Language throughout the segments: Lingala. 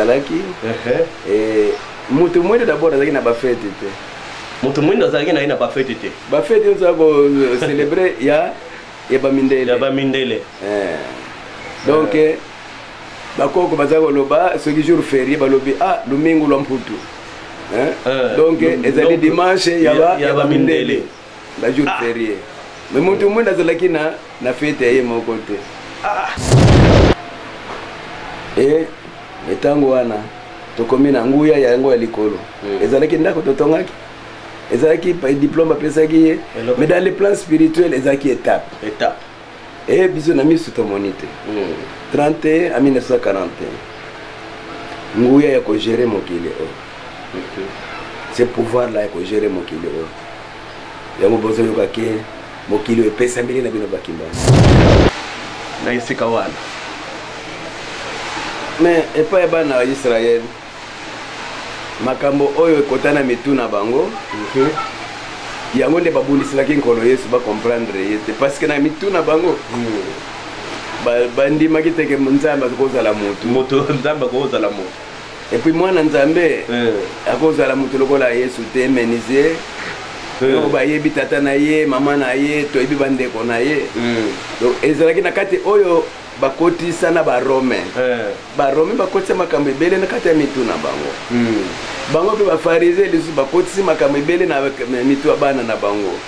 ezalaki mutu mwende d'abord azalaki na bafete te mutu mwende azalaki na bafete te bafete oza ko célébrer ya bamindele donc bakoko baza koloba soki jour férié balobi lumingu lwa mputu donc ezali dimanche ya bamindele ba jour férié mais mutu mwende azalaki na fete ye moko te etango wana tokomi na nguya yango ya likolo ezalaki ndako totongaki ezalaki diplôme apesaki ye mais dans le plan spirituel ezalaki étape biso na miso tomoni te 31 à 1941 nguya ya kogere mokili ce pouvoir là ya kogere mokili yango bozoyoka ke mokili epesameli na bino bakimbani na esika wana mais epai bana ya Israel makambo oyo ekotana mituna bango yango nde babundiselaki nkolo Yesu bacomprendre ye te parce que na mituna bango bandimaki teke nzambe akozala moto nzambe akozala moto et puis mwana nzambe akozala moto lokola Yesu te menizie oyo bayebi tata na ye mama na ye toyebi bandeko na ye donc ezalaki na kati oyo bakotisa na barome bakotisa makambo ebele na kati ya mitu na bango mpe bafarise lisusu bakotisi makambo ebele na mitu ya bana na bango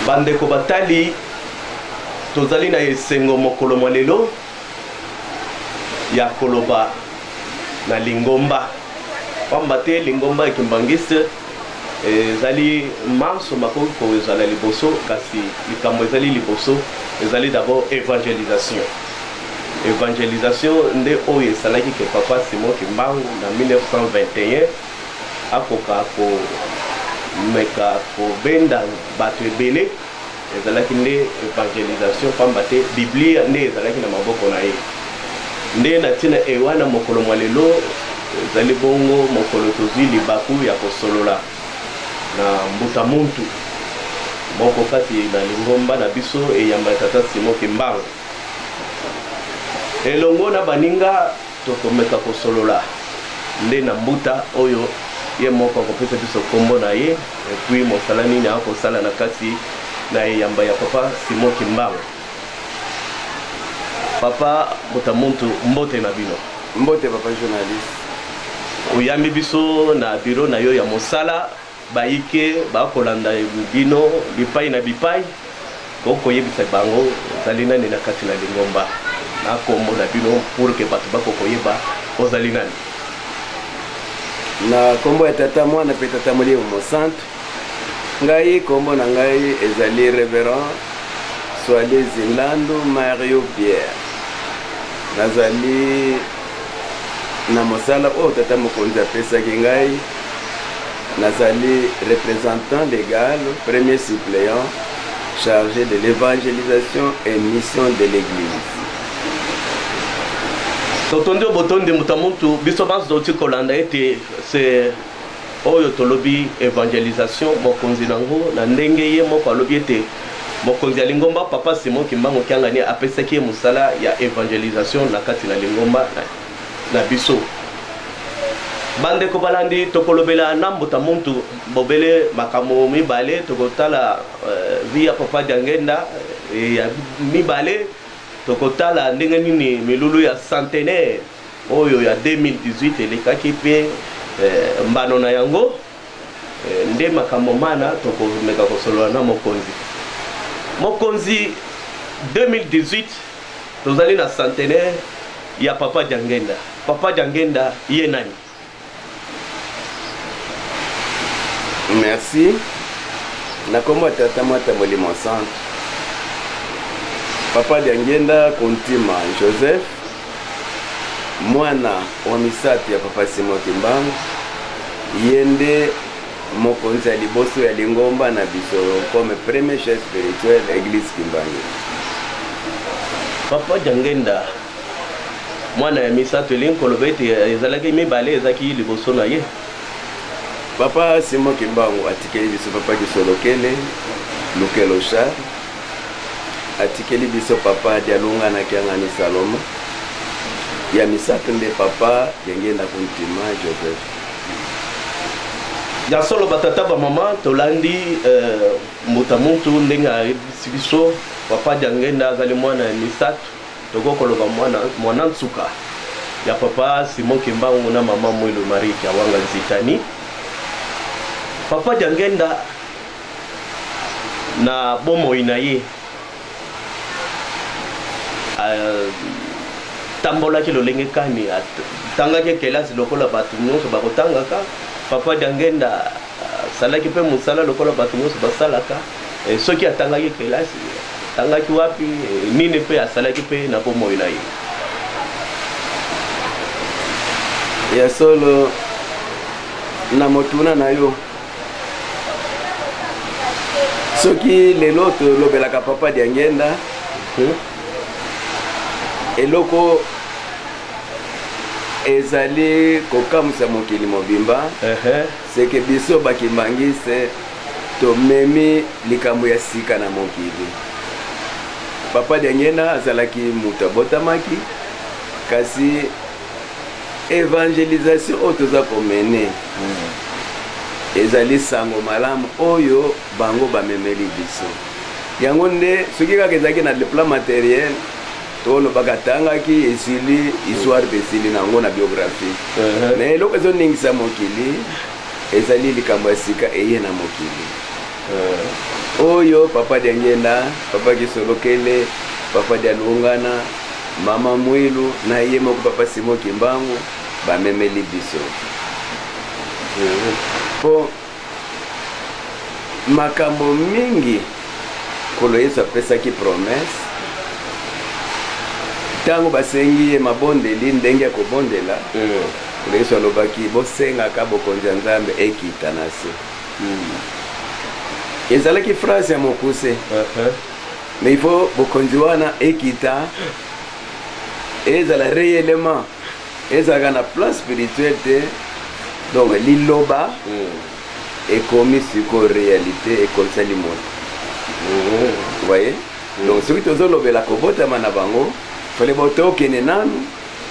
bandeko batali tozali na esengo mokolo mwa lelo ya koloba na lingomba pamba te lingomba ekimbangiste ezali manso makoki kozala liboso kasi likambo ezali liboso ezali d'abord évangelisation nde oyo esalaki ke papa Simon Kimbangu na 1921 akoka meka kobenda bato ebele ezalaki nde evangelisation pamba te biblia nde ezalaki na maboko na ye nde na ntina ewana mokolo mwa lelo ezali bongo mokolo tozwi libaku ya kosolola na mbuta muntu moko kati na lingomba na biso eyamba tata Simon Kimbangu elongo na baninga tokomeka kosolola nde na mbuta oyo ye moko akopesa biso kombo na ye epuis mosala nini akosala na kati na eyamba ya papa Simon Kimbangu. Papa Botamuntu mbote na bino. Mbote papa journaliste. Uyambi biso na biro na yo ya mosala baike bakolanda bino bipai na bipai koko yebisa bango zali nani na kati na lingomba na kombo na bino pour que bato bakoko yeba ozali nani. Na kombo ya tata mwana pe tata moli mo centre ngai kombo na ngai ezali révérend Soalé Zilando Mario Pierre nazali na mosala o tata mokonzi apesaki ngai nazali représentant légal premier suppléant chargé de l'évangélisation et mission de l'église. Totondi obotondi mutamuntu biso banzo tikolanda ete c'est oyo tolobi évangélisation mokonzi nango na ndenge ye moko alobi ete mokonzi ya lingomba papa Simon Kimbangu kiangani apesaki musala ya évangélisation na kati na lingomba na biso bande ko balandi tokolobela nambota muntu bobele makamo mibale tokotala via papa Jangenda ya mibale tokotala ndenge nini milulu ya centenaire oyo ya 2018 elekaki pe mbano na yango nde makamo mana tokomeka kosolola na mokonzi 2018 tozali na centenaire ya papa Jangenda. Papa Jangenda ye nani? Merci. Na kombo tata mwata molimo centre papa Jangenda Kontima Joseph mwana wa misati ya papa Simon Kimbangu yende mokonzi ya liboso ya Lingomba na biso comme premier chef spirituel église Kimbangu. Papa Diangenda mwana ya misato elinkolo bete ezalaki mibale ezaki liboso na ye. Papa Simon Kimbangu atikeli biso papa Kisolokele Lukelo Char atikeli biso papa Dialunga na Kiangani Saloma ya misato nde papa Diangenda kuntima Joseph. Ya solo batata ba mama tolandi mutamuntu ndenga biso papa Diangenda azali mwana ya misato tokokoloba mwana nsuka ya papa Simon Kimbangu na mama Mwilo Marie Kiawanga Zitani. Papa Diangenda na bomo inaye tambola ki lolenge kani tanga ke kelasi lokola batu nyonso bakotanga ka. Papa Diangenda salaki pe musala lokola batu nyonso basalaka soki atanga ke kelasi tanga ki wapi nini pe asalaki pe na bomo inaye ya solo na motuna na yo soki lelo to lobelaka papa Diangenda eloko ezali kokamusa mokili mobimba seke biso bakimbangise tomemi likambo ya sika na mokili. Papa Diangenda azalaki mutu abotamaki kasi evangelisation oyo toza komene ezali sango malamu oyo bango bamemeli biso. Yango nde soki kaka ezalaki na le plan matériel tolobaka tangaki esili histoire besili nango na biographie mais eloko ezoningisa mokili ezali likambo ya sika eye na mokili oyo papa Diangenda, papa Kisolokele, papa Dialungana, mama Mwilu na ye moko papa Simon Kimbangu bamemeli biso po makambo mingi kolo Yesu apesaki promesse tango basengi ye mabondeli ndenge ya kobondela kolo Yesu alobaki bosengaka bokonzi ya Nzambe ekita na se ezalaki phrase ya mokuse mais il faut bokonzi wana ekita ezala réellement ezalaka na plan spirituel te donc liloba ekomi siko réalité ekosali moto vous voyez donc soki tozolobela kobotama na bango fale botokene nanu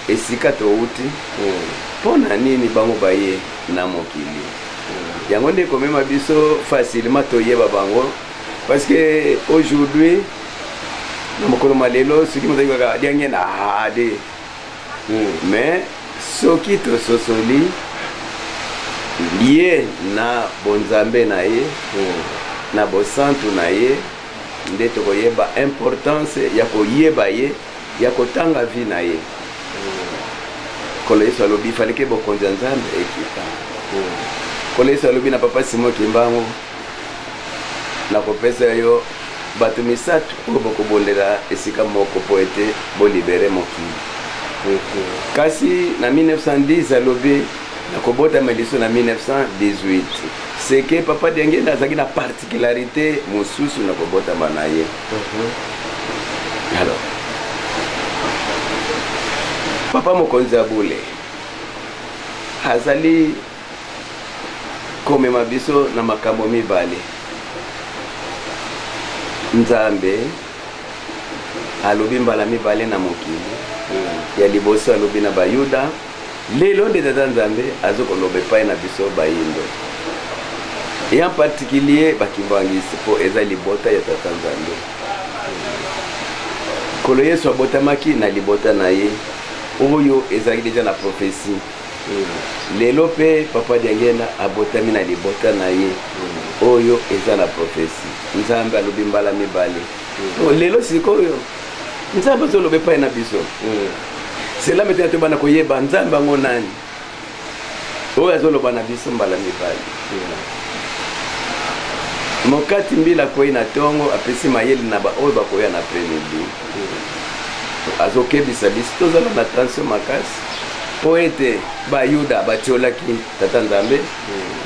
esika touti mpona nini bango baye na mokili yango nde komema biso facilement toyeba bango parce que aujourd'hui na mokolo malelo soki moto akibaka Diangenda ade mais soki tososoli ye na bonzambe na ye na bosantu na ye nde tokoyeba importance ya koyeba ye ya kotanga vi na ye kolo Yesu alobi faleke bokonzi ya Nzambe ekita kolo Yesu alobi na papa Simon Kimbangu na kopesa yo bato misato oyo bokobondela esika moko po ete bolibere mokili kasi na 1910 alobi na kobotama liso na 1918 seke papa Diangenda azalaki na particularité mosusu na kobotama na ye alors papa mokonzi ya bule azali komema biso na makambo mibale. Nzambe alobi mbala mibale na mokili ya liboso alobi na bayuda lelo nde tata Nzambe azokoloba epai na biso bayindo et en particulier bakimbangisi po eza libota ya tata Nzambe kolo Yesu abotamaki na libota na ye oyo ezalaki deja na prophétie lelo pe papa Diangenda abotami na libota na ye oyo eza na prophétie Nzambe alobi mbala mibale lelo sikoyo Nzambe azoloba epai na biso cela maintenant tobana koyeba Nzambe ango nani oyo azoloba na biso mbala mibale mokati mbila koyi na tongo apesi mayele na oyo bakoya na premidi azokebisa biso tozala na tension makasi poete ba Yuda batiolaki tata nzambe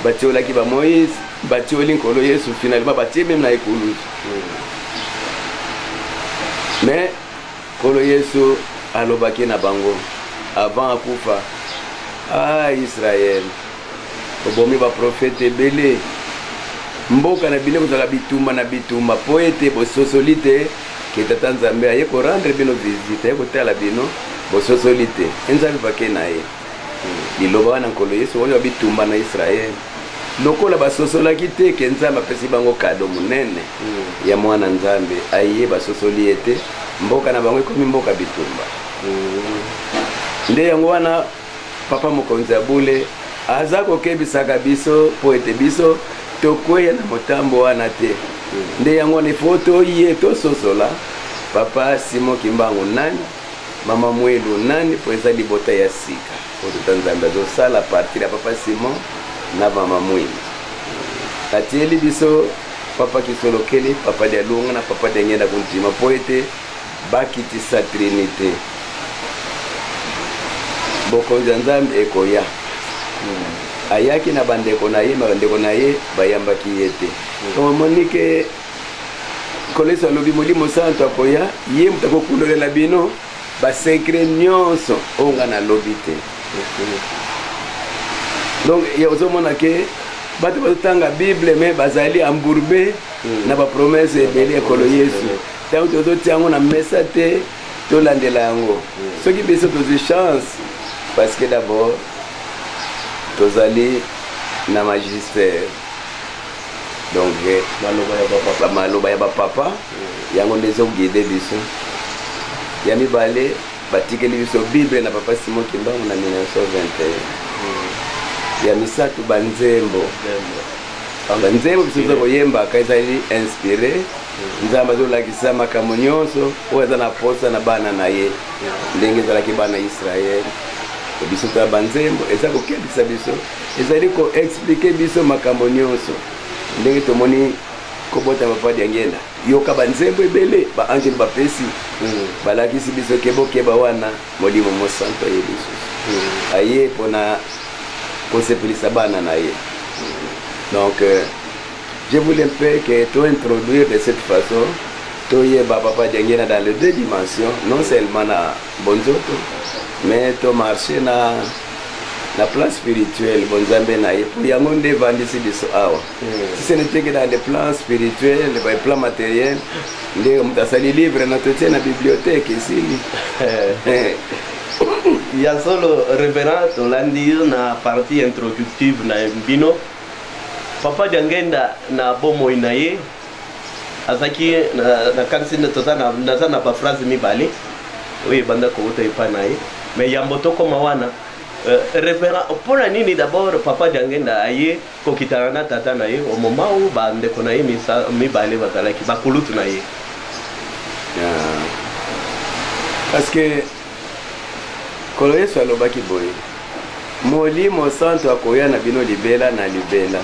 batiolaki ba Moïse batioli nkolo Yesu finalement batie même na ekulusu mais nkolo Yesu alobaki na bango avant akufa Israël obomi ba prophète ebele mboka na bino kozala bitumba na bitumba poete bososoli te ke tata nzambe aye korendre bino visite aye kotala bino bososoli te nzambe bake na ye liloba wana nkolo Yesu oyo bitumba na Israel lokola basosolaki te ke nzambe apesi bango kado munene ya mwana nzambe aye basosoli ete mboka na bango ekomi mboka bitumba nde yango wana papa mokonzi abule aza kokebisaka biso po ete biso tokweya na motambo wana te nde yango ni foto ye tososola papa Simon Kimbangu nani mama Mwelu nani po eza libota ya sika po tata nzambe azosala partir ya papa Simon na mama Mwelu atieli biso papa Kisolokeli papa Dialunga na papa Dengenda kuntima po ete bakitisa trinité bokonzi ya nzambe ekoya ayaki na bandeko na ye bayambaki ye te omoni ke koleso alobi molimo santo akoya ye moto akokulolela bino basekre nyonso oyo nga nalobi te donc ozomona ke bato bazotanga bible me bazali embourbe na bapromese ebele ekolo Yesu ntango tozotia yango na mesa te tolandela yango soki biso tozwi chance parce que d'abord tozali na magistère donc maloba ya bapapa yango nde ezogide biso ya mibale batikeli biso bible na papa Simon Kimbangu na 1921 ya misatu banzembo biso tokoyembaka ezali inspiré nzambe azolakisa makambo nyonso oyo eza na posa na bana na ye ndenge ezalaki bana Israel biso to banzembo eza kokebisa biso ezali koexplike biso makambo nyonso ndenge tomoni kobota papa Diangenda yoka banzembo ebele baangele bapesi balakisi biso kebokeba wana molimo mosanto ye biso aye mpona kosepelisa bana na ye donc je voulais un peu que tu introduire de cette façon toyeba papa Diangenda dans les deux dimensions non seulement na bonzoto mais to marché na plan spirituel bonzambe na ye pour yango nde vandisi biso awa si ce n'était que dans le plan spirituel le plan matériel nde mutasali livre na totie na bibliothèque isili ya solo révérend tolandi na partie introductive na bino papa Diangenda na bomoi na ye azaki na kanisi naza na baphrase mibale oyo ebanda kouta epa na ye mais yambo tokoma wana référent mpona nini d'abord papa Diangenda aye kokitana na tata na ye au moment oyo bandeko na ye mibale bazalaki bakulutu na ye parce que kolo Yesu alobaki boye molimo santo akoya na bino libela na libela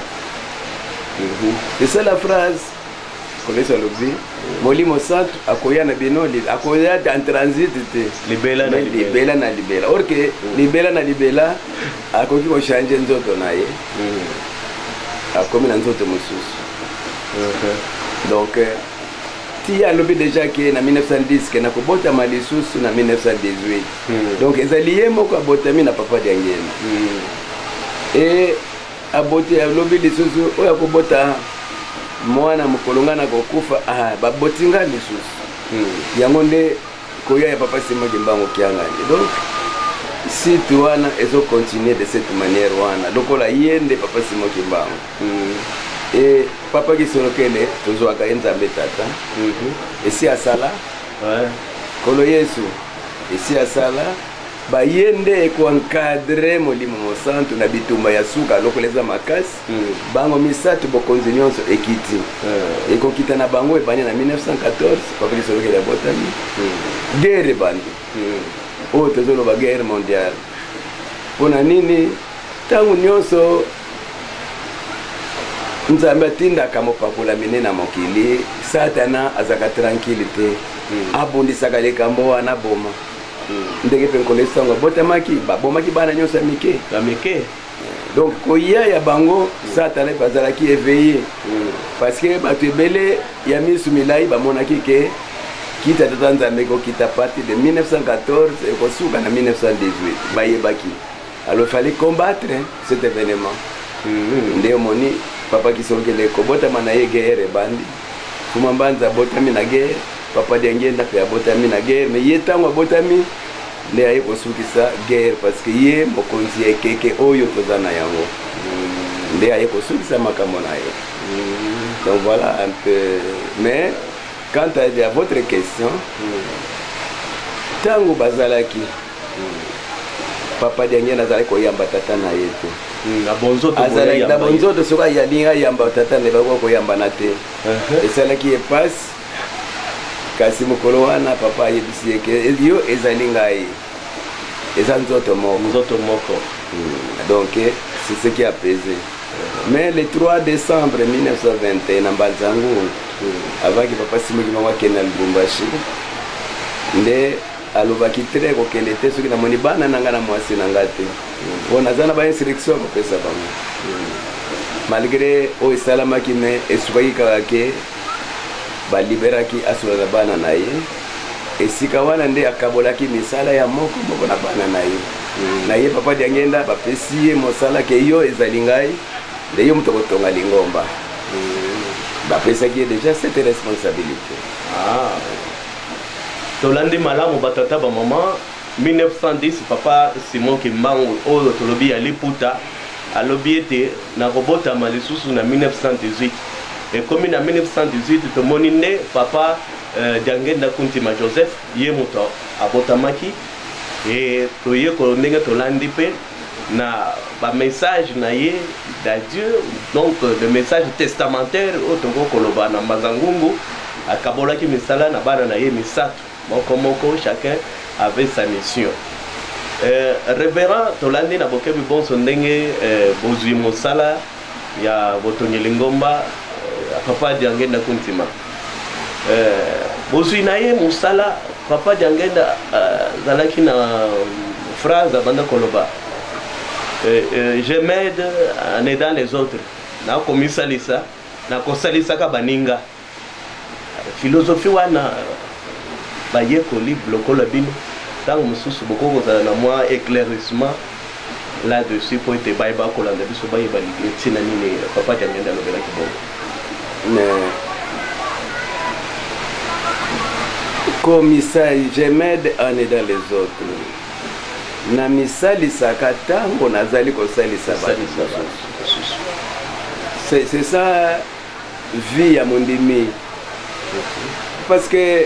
c'est ça la phrase kolo Yesu alobi molimo santo akoya na bino akoya en transit te libela na libela or que libela na libela akoki kochange nzoto na ye akomi na nzoto mosusu donc ti alobi déjà ke na 1910 ke nakobotama lisusu na 1918 donc ezali ye moko abotami na papa Diangenda e aboti alobi lisusu oyo akobota mwana mokolonga na kokufa babotinga lisusu yango nde koya ya papa Simon Kimbangu kiangani donc si tu wana ezo continuer de cette manière wana lokola ye nde papa Simon Kimbangu et papa Kisolokele tozwaka ye nzambe tata esi asala kolo Yesu esi asala baye nde ekoencadre molimo mosantu na bitumba ya suka lokola eza makasi bango misato bokonzi nyonso ekiti ekokita na bango ebani na 1914 papa Kisolokele abotami guerre bandi oyo tozoloba guerre mondiale mpona nini ntango nyonso nzambe atindaka mopakolami ne na mokili satana azaka tranquille te abundisaka likambo wana boma ndenge pe nkolo esango botamaki babomaki bana nyonso ya mike donc koya ya bango satana bazalaki éveillé parce que bato ebele ya misu milai bamonaki ke kita tata nzambe kokita partir de 1914 ekosuka na 1918 bayebaki alors il fallait combattre cet événement nde omoni papa kisokele kobotama na ye guerre ebandi fuma mbanza abotami na guerre papa diangenda pe abotami na guerre mais ye ntango abotami nde aye kosukisa guerre parce que ye mokonzi ya ekeke oyo toza na yango nde aye kosukisa makambo na ye donc voilà un peu mais quant à votre question ntango bazalaki papa diangenda azalaki koyamba tata na ye te na bonzoto soki ayalingi ayamba tata ne bakoki koyambana te esalaki epasi kasi mokolo wana papa ayebisi eke yo ezali ngai eza nzoto moko donc c'est ce qui a pesé mais le 3 décembre 1921 na mbanzangu avaki papa simoki bango akende na lubumbashi nde alobaki tre kokende te soki namoni bana na nga na mwasi na nga te po naza na bainstruction ya kopesa bango malgré oyo esalamaki me esukaki kaka ke baliberaki asula na bana na ye esika wana nde akabolaki misala ya moko na bana na ye na ye papa diangenda bapesi ye mosala ke yo ezali ngai nde yo moto kotonga lingomba bapesaki ye déjà cette responsabilité tolandi malamu batata bamama 1910 papa Simon Kimbangu oyo tolobi ya liputa alobi ete nakobotama lisusu na 1918 ekomi na 1918 tomoni nde papa Diangenda Kuntima Joseph ye moto abotamaki toye ndenge tolandi mpe na bamessage na ye d'adieu donc le message testamentaire oyo tokokoloba na Mazangungu akabolaki misala na bana na ye misato moko chacun avait sa mission révérend tolandi na bokebi bonso ndenge bozwi mosala ya botongeli ngomba papa Diangenda Kuntima bozwi na ye mosala papa Diangenda zalaki na phrase abanda koloba je m'aide en aidant les autres nakomisalisa nakosalisaka baninga philosophie wana bayekoli lokola bino ntango mosusu bokokozala na mwa éclaircissement là-dessus po ete baye bakolanda biso bayeba ntina nini papa Diangenda alobelaki bongo comme misali je m'aide en aidant les autres na misalisaka ntango nazali kosalisa c'est ça vie ya mondimi parce que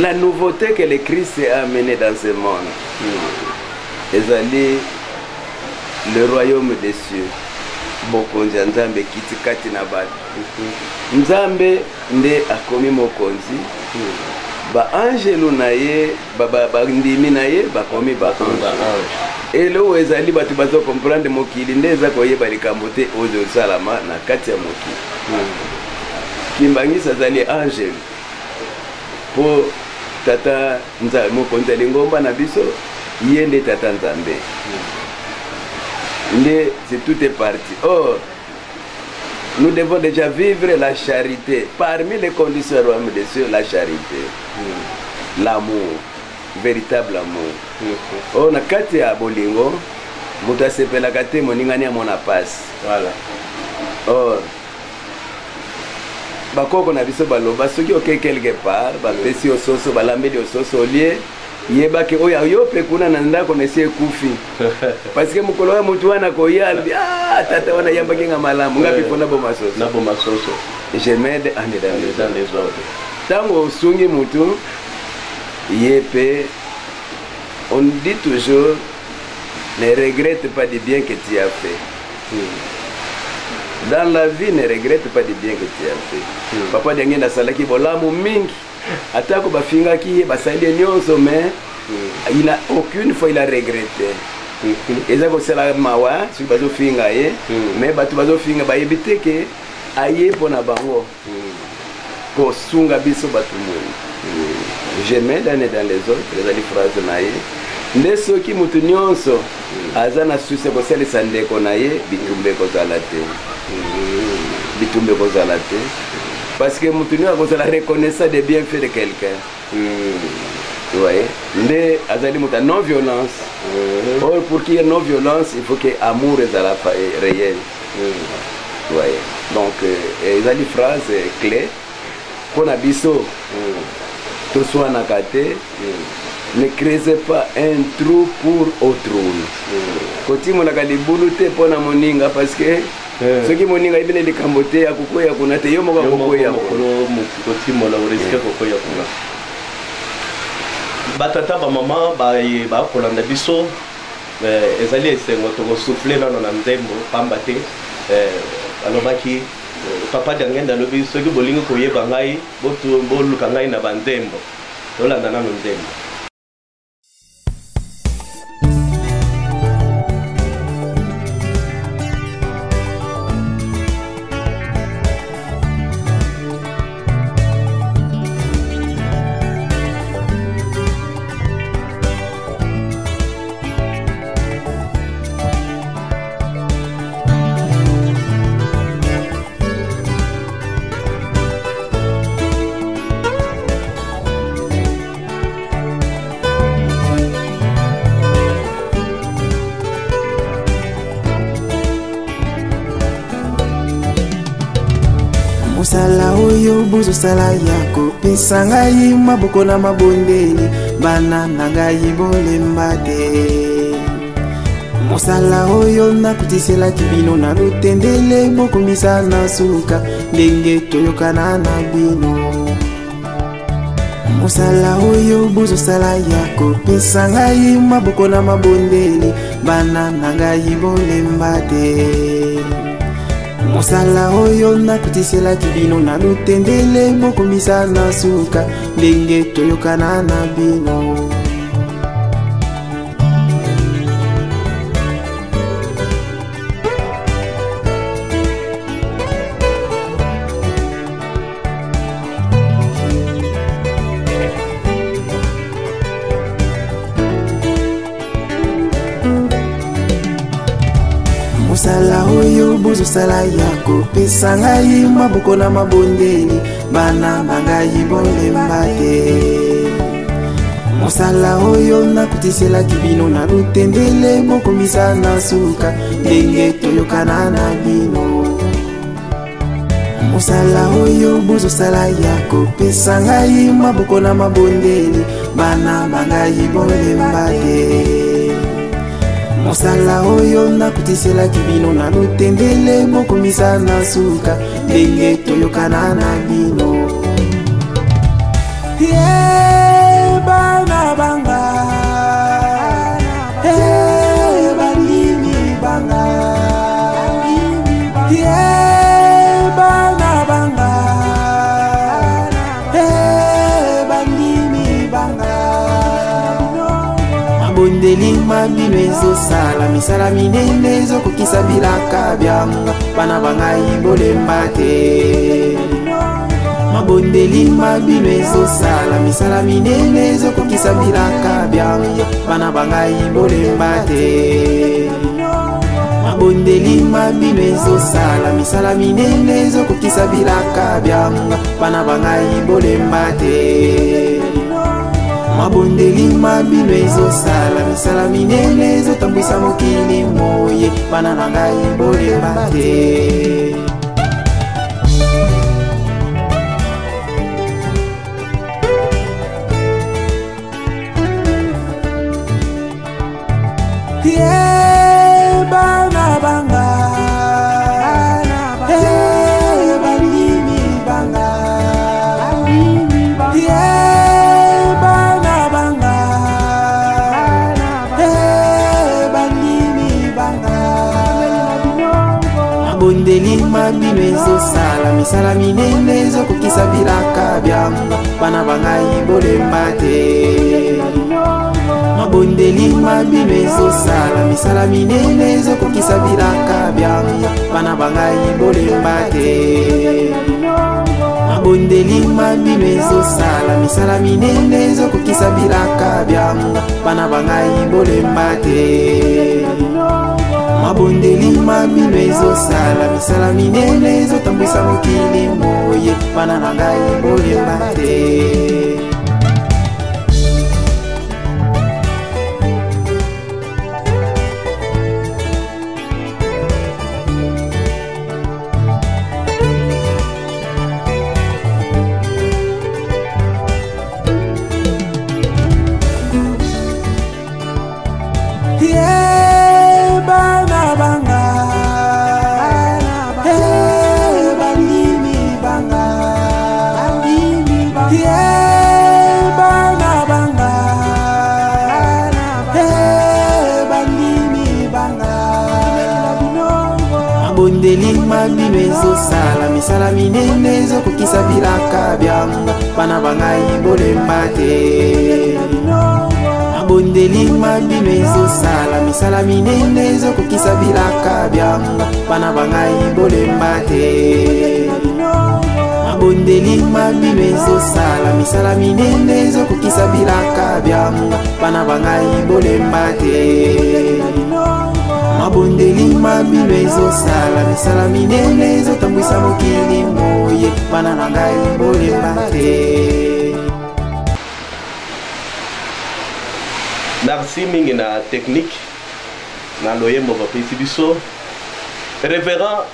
la nouveauté que le Christ a amenée dans ce monde ezali le royaume des cieux mokonzi ya nzambe kiti kati na bato nzambe nde akomi mokonzi baangelo na ye bandimi na ye bakomi baange elo ezali bato bazo comprendre mokili nde eza koyeba likambo te oyo esalama na kati ya mokili kimbangisi azali angelo po tata nzambe mokonzi ya lingomba na biso ye nde tata nzambe nde c'est tout est parti. Or nous devons déjà vivre la charité parmi les conditions du royaume des cieux, la charité, l'amour, véritable amour. Or na kati ya bolingo mutu asepelaka te moningani amona pasi. Voilà. Or bakoko na biso baloba soki oke quelque part bapesi ososo balambeli ososo olie yebaki oyo yo pe kuna na ndako na sie kufi parce que mukolo wa mutu wana koya tata wana yambaki nga malamu ngapi pona bo masoso je m'aide en aidant les autres tango sungi mutu yepe on dit toujours ne regrette pas du bien que tu as fait dans la vie ne regrette pas du bien que tu as fait papa Diangenda salaki bolamu mingi atako bafingaki basali nyonso mais il a aucune fois il a regretté eza kosala mawa soki bazofinga ye mais bato bazofinga bayebi te ke aye mpona bango kosunga biso bato moi je m'aide dans les autres ezali phrase na ye nde soki mutu nyonso aza na susi kosalisa ndeko na ye bitumba ekozala te bitumba ekozala te parce que mutu nyonso akozala reconnaissant des bienfaits de quelqu'un voyez nde azali mutu non violence or pour qu'il y ait non violence il faut que amour ezala réel voyez donc ezali phrase clé mpona biso toswanaka te ne creusez pas un trou pour autrui kotimonaka libulu te mpona moninga parce que soki moninga ebele likambo te akokoya kuna te yo moko akokoya kotimola oriske kokoya kuna batata bamama bakolanda biso ezali esengo tokosufle nano na nzembo pamba te alobaki papa Diangende alobi soki bolingi koyeba ngai boluka ngai na banzembo tolanda nano nzembo Musala oyo buzo sala yako pesa ngai maboko na mabondeli bana na ngai bolemba te musala oyo nakutisela kibino na lutendele bokomisa na suka ndenge toyokana na bino musala oyo buzo sala yako pesa ngai maboko na mabondeli bana na ngai bolemba te musala oyo nakutisela kibino na lutendele bokomisa na suka ndenge toyokana na bino musala oyo buzo sala yako pesa ngai maboko na mabondeli bana bangai bolemba te musala oyo nakutisela kibino na lutendele bokomisa na suka ndenge toyokana na bino musala oyo buzo sala yako pesa ngai maboko na mabondeli bana bangai bolemba te musala oyo nakutisela kibino na lutendele bokomisa na suka ndenge toyokana na bino bana banga balimi banga bana banga balimi banga mabondeli mabino ezosala misala minene ezokokisa bilaka byanga bana bangai bolemba te mabondeli mabino ezosala misala minene ezokokisa bilaka byanga bana bangai bolemba te mabondeli mabino ezosala misala minene ezokokisa bilaka byanga bana bangai bolemba te mabondeli mabino ezosala misala minene ezotambwisa mokili moye bana bangai bolemba te bana banga balimi banga bana banga balimi banga mabondeli mabino ezosala misala minene ezokokisa bilaka byanga bana bangai bolemba te mabondeli mabino ezosala misala minene ezokokisa bilaka byanga bana bangai bolemba te mabondeli mabino ezosala misala minene ezokokisa bilaka byango bana bangai bolemba te mabondeli mabino ezosala misala minene ezotambwisa mokili moye bana bangai bolemba te mabino ezosala misala minene ezokokisa bilaka byango bana bangai bolemba te mabondeli mabino ezosala misala minene ezokokisa bilaka byango bana bangai bolemba te mabondeli mabino ezosala misala minene ezokokisa bilaka byango bana bangai bolemba te mabondeli mabino ezosala misala minene ezotambwisa mokili moye bana na ngai bolemba te. Merci mingi na technique na loyembo bapesi biso. Révérend,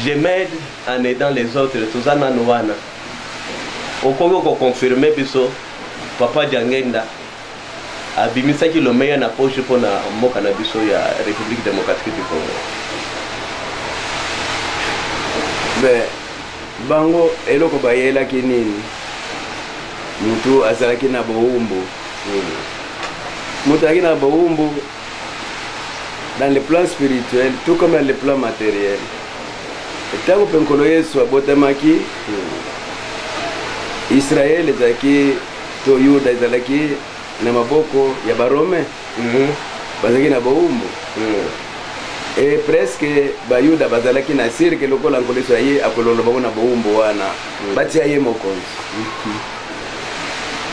je m'aide en aidant les autres. Tozana noana okoki koconfirme biso Papa Diangenda abimisaki lo meilleur na poche pour na mboka na biso ya République démocratique du Congo. Bango eloko bayelaki nini mutu azalaki na boumbu mutu azalaki na boumbu dans le plan spirituel tout comme dans le plan matériel. Etango penkolo Yesu abotamaki Israël ezalaki to Yuda ezalaki na maboko ya barome bazalaki na boumbu et presque bayuda bazalaki na sirke lokola nkoleso ye akololo bango na boumbu wana batia ye mokonzi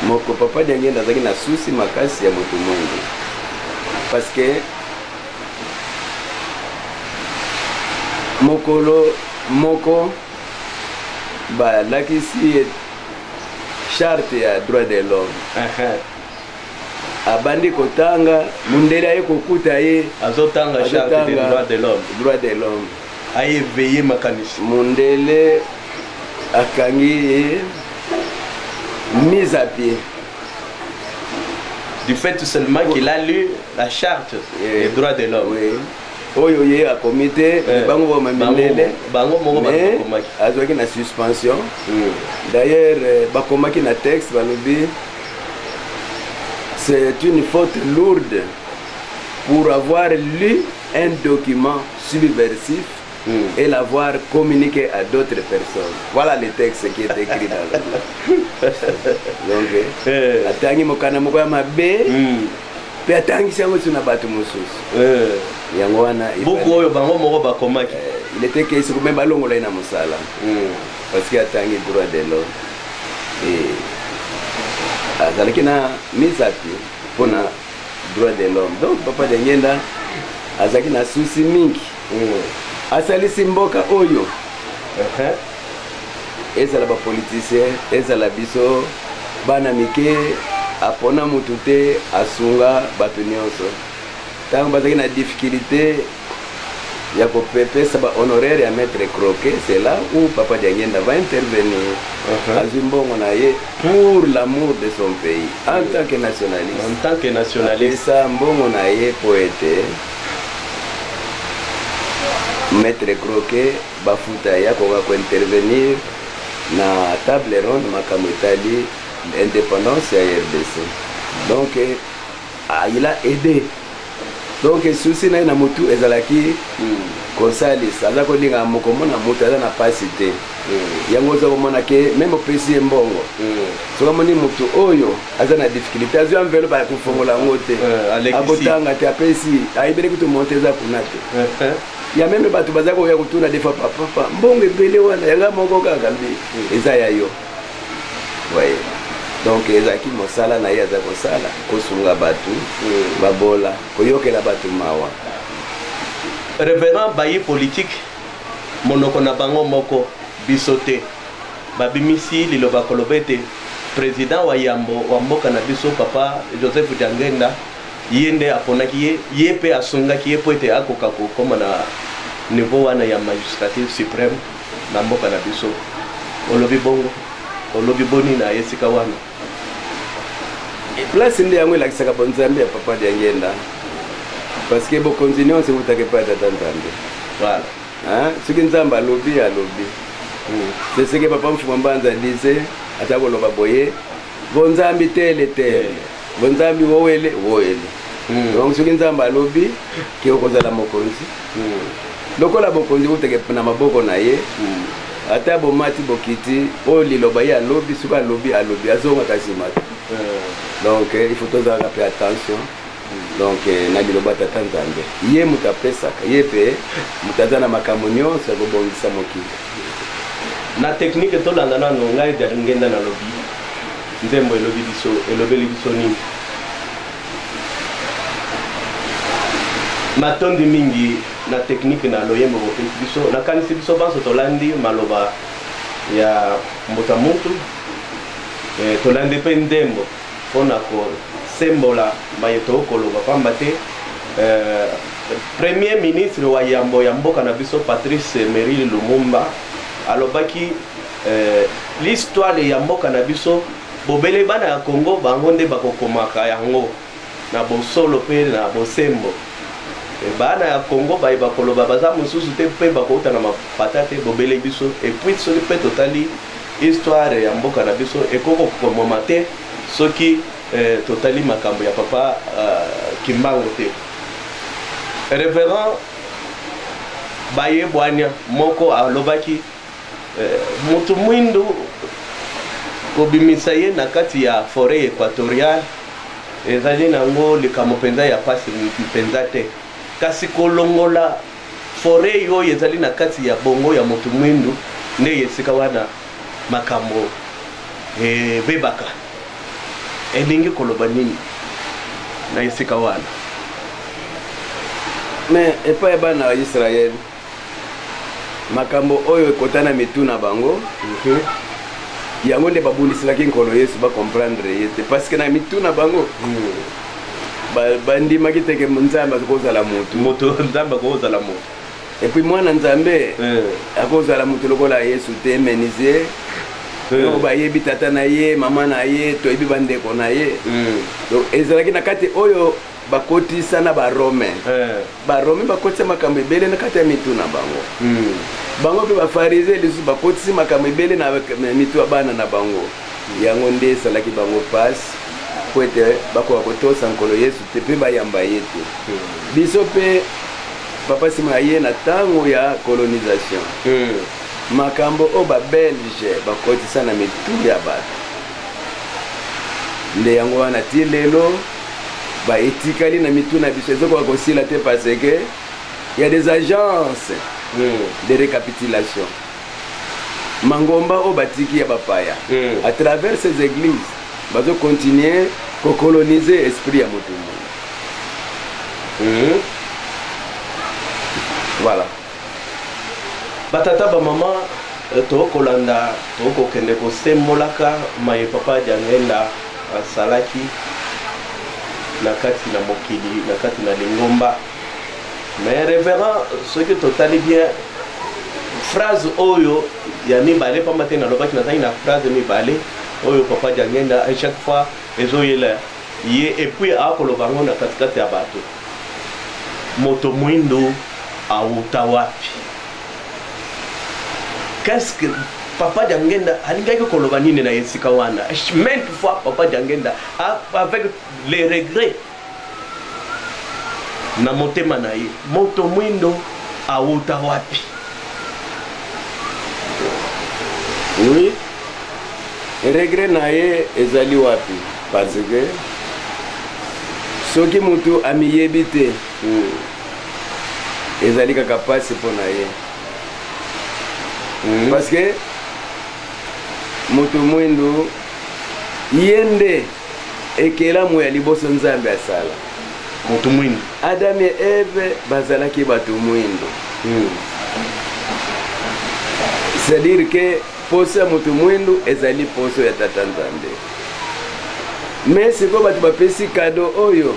moko Papa Diangenda azalaki na susi makasi ya motu mungu parce que mokolo moko balakisi charte ya droit de l'homme abandi kotanga mundele aye kokuta ye azotanga charte des droits de l'homme. Droit de l'homme aye veiller makanisi mundele akangi mise à pied du fait seulement qu'il a lu la charte des droits de l'homme. Oui. Oyo ye a comité bango ba mamindele bango moko ba komaki azwaki na suspension. D'ailleurs ba komaki na texte balobi c'est une faute lourde pour avoir lu un document subversif et l'avoir communiqué à d'autres personnes. Voilà le texte qui est écrit dans le donc atangi mokana moko ya mabe pe atangi sango tuna batu mosusu yango wana buku oyo bango moko ba komaki il était que c'est même balongola na musala parce que atangi droit de l'homme et azalaki na mise à pied pour na droit de l'homme. Donc Papa Diangenda azalaki na susi mingi asalisi mboka oyo ezala ba politicien ezala biso bana mike apona mutu te asunga bato nyonso ntango bazalaki na difficulté ya kopepesa ba honoraire ya maître Croquet. C'est là où Papa Diangenda va intervenir azwi mbongo na ye pour l'amour de son pays en tant que nationaliste. En tant que nationaliste apesa mbongo na ye poete maître Croquet bafuta ya koka ko intervenir na table ronde makambo etali l'indépendance ya RDC. Donc il a aidé. Donc souci na mutu ezalaki kosalis aza kolinga mokomona mutu aza na pasi te yango oza komona ke même opesi ye mbongo soki amoni mutu oyo aza na difficulté azwi enveloppe akofongola yango te akotanga te apesi ayebeli kutu monte eza kuna te ya même bato bazaka oya kutuna des fois papa mbongo ebele wana yanga moko kaka mbi eza ya yo ouais donc ezaki mosala na ye aza kosala kosunga bato babola koyokela bato mawa révérend baye politique monoko na bango moko biso te babimisi liloba koloba ete président wa yambo wa mboka na biso papa Joseph Diangenda ye nde aponaki ye mpe asungaki ye mpo ete akoka kokoma na niveau wana ya magistrature suprême na mboka na biso olobi bongo olobi boni na esika wana place nde yango elakisaka bonzambe ya papa Diangenda parce que bokonzi nyonso ebutaka epai ya tata nzambe voilà soki nzambe alobi c'est ce que papa Mfuma Mbanza disait ata koloba boye bonzambi tele bonzambi wowele donc soki nzambe alobi ke okozala mokonzi lokola bokonzi buteke na maboko na ye ata bomati bokiti oyo liloba ye alobi soki alobi azongaka nsima te donc il faut tozalaka mpe attention donc na liloba tata nzambe ye moto apesaka ye mpe moto aza na makambo nyonso ya kobongisa mokili na technique tolanda nano ngai Diangenda na lobi nzembo elobeli biso nini matondi mingi na technique na loyembo bopesi biso nakanisi biso banso tolandi maloba ya mbota mutu tolandi mpe ndembo mpona kosembola maye tookoloba pamba te premier ministre wa yambo ya mboka na biso Patrice Emery Lumumba alobaki l'histoire ya mboka na biso bobele bana ya Congo bango nde bakokomaka yango na bosolo mpe na bosembo bana ya Congo bayeba koloba baza mosusu te mpe bakouta na mapata te bobele biso epuis soki mpe totali histoire ya mboka na biso ekokokomoma te soki totali makambo ya papa Kimbangu te révérend baye bwania moko alobaki mutu mwindu kobimisa ye na kati ya forêt équatoriale ezali nango likambo mpenza ya pasi mpenza te kasi kolongola forêt oyo ezali na kati ya bongo ya mutu mwindu nde esika wana makambo bebaka elingi koloba nini na esika wana mais epai ya bana ya Israel makambo oyo ekotana mituna bango yango nde babundiselaki nkolo Yesu bacomprendre ye te parce que na mituna bango bandimaki teke nzambe akozala mutu nzambe akozala mutu et puis mwana nzambe akozala mutu lokola Yesu te menisie oyo bayebi tata na ye mama na ye toyebi bandeko na ye donc ezalaki na kati oyo bakotisa na barome bakotisa makambo ebele na kati ya mitu na bango bango mpe bafarise lisusu bakotisi makambo ebele na mitu ya bana na bango yango nde esalaki bango pasi po ete bakoka kotosa nkolo Yesu te mpe bayamba ye te biso mpe papa nsima ya ye na ntango ya colonisation makambo oyo babelge bakotisa na mitu ya bato nde yango wana ti lelo baetikali na mitu na biso ezokoka kosila te parce que il y a des agences de récapitulation mangomba oyo batiki ya bapaya à travers ces églises bazo continuer kocoloniser esprit ya motu voilà batata bamama tokolanda tokokende kosembolaka maye papa Diangenda asalaki na kati na mokili na kati na lingomba mais révérend soki totali bien phrase oyo ya mibale pamba te nalobaki nazali na phrase mibale oyo papa Diangenda à chaque fois ezoyela ye et puis akoloba ngo na katikati ya bato moto mwindo auta wapi. Qu'est-ce que papa Diangenda alingaki koloba nini na esika wana? Maintes fois papa Diangenda avec les regrets na motema na ye moto mwindo auta wapi. Oui, regret na ye ezali wapi parce que soki mutu amiyebi te ezali kaka pasi mpona ye parce que moto mwindu ye nde ekelamu ya liboso nzambe asala moto mwindu Adam et Eve bazalaki bato mwindu c'est-à-dire que poso ya moto mwindu ezali poso ya tata nzambe mais sikoyo bato bapesi kado oyo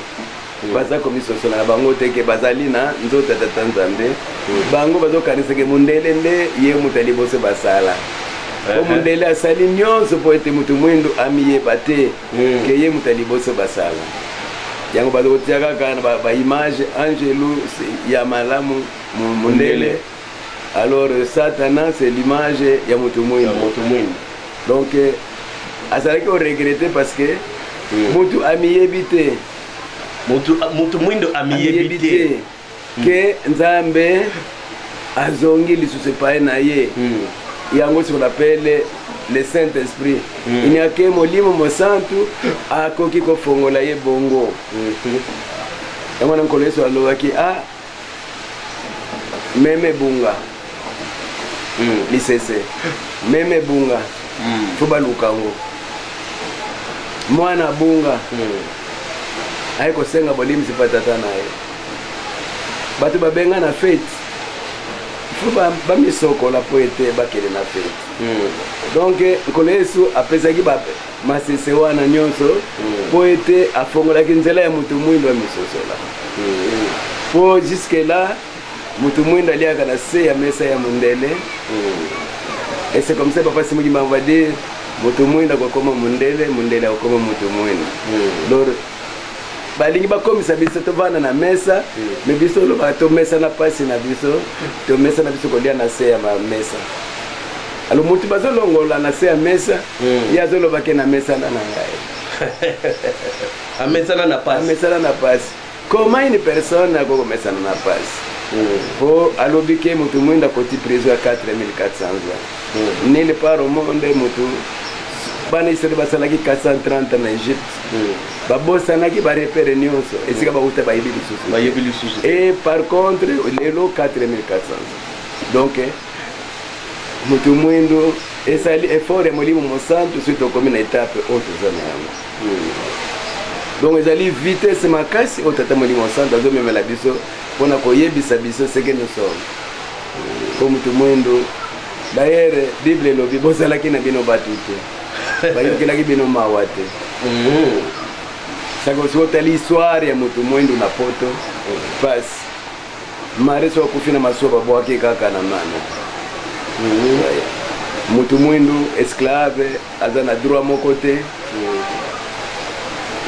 baza komisosola na bango teke bazali na nzoto ya tata nzambe bango bazokanisake mundele nde ye moto ya liboso basala po mundele asali nyonso po ete moto mwindu amiyeba te ke ye moto ya liboso basala yango bazokotia kaka na baimage angelu ya malamu mundele alors Satan c'est l'image ya moto mwindu donc azalaki oregrete parce que moto amiyebi te moto mwindu amiyebi te ke nzambe azongi lisusu epai na ye yango ce qu'on appelle le Saint-Esprit il n'y a que molimo mosantu akoki kofongola ye bongo yango na nkolo Yesu alobaki meme bunga lisese meme bunga fo baluka ngo mwana bunga aye kosenga bolimisi pa tata na ye bato babenga na fete fo bamisokola po ete bakele na fete donc nkolo Yesu apesaki masese wana nyonso po ete afongolaki nzela ya moto mwindu amisosola po jusque là moto mwindu aliaka na se ya mesa ya mundele et c'est comme ça papa Simoki m'a dit moto mwindu akokoma mundele akokoma moto mwindu lor balingi bakomisa biso tovanda na mesa me biso olobaka tomesa na pasi na biso tomesa na biso kolia na se ya mesa alo motu bazolongola na se ya mesa ye azolobake na mesana na ngai amesana na pasi comment une personne akokomesana na pasi po alobi ke motu mwindu akoti prison ya 4400 ans nulle part au monde motu bana Israeli basalaki 430 na Egypte babosanaki barepere nyonso esika bauta bayebi lisusu et par contre lelo 4400 donc motu mwindu esali effort ya molimo mosantu soki tokomi na etape oyo toza na yango donc ezali vitesse makasi oyo tata molimo mosantu azomemela biso mpona koyebisa biso seke nous sommes po motu mwindu d'ailleurs bible elobi bozalaki na bino batu te bayokelaki bino mawa te saka soki otali histoire ya motu mwindu na poto pasi mare so akufi na masuwa babwaki kaka na mana motu mwindu esclave aza na droit moko te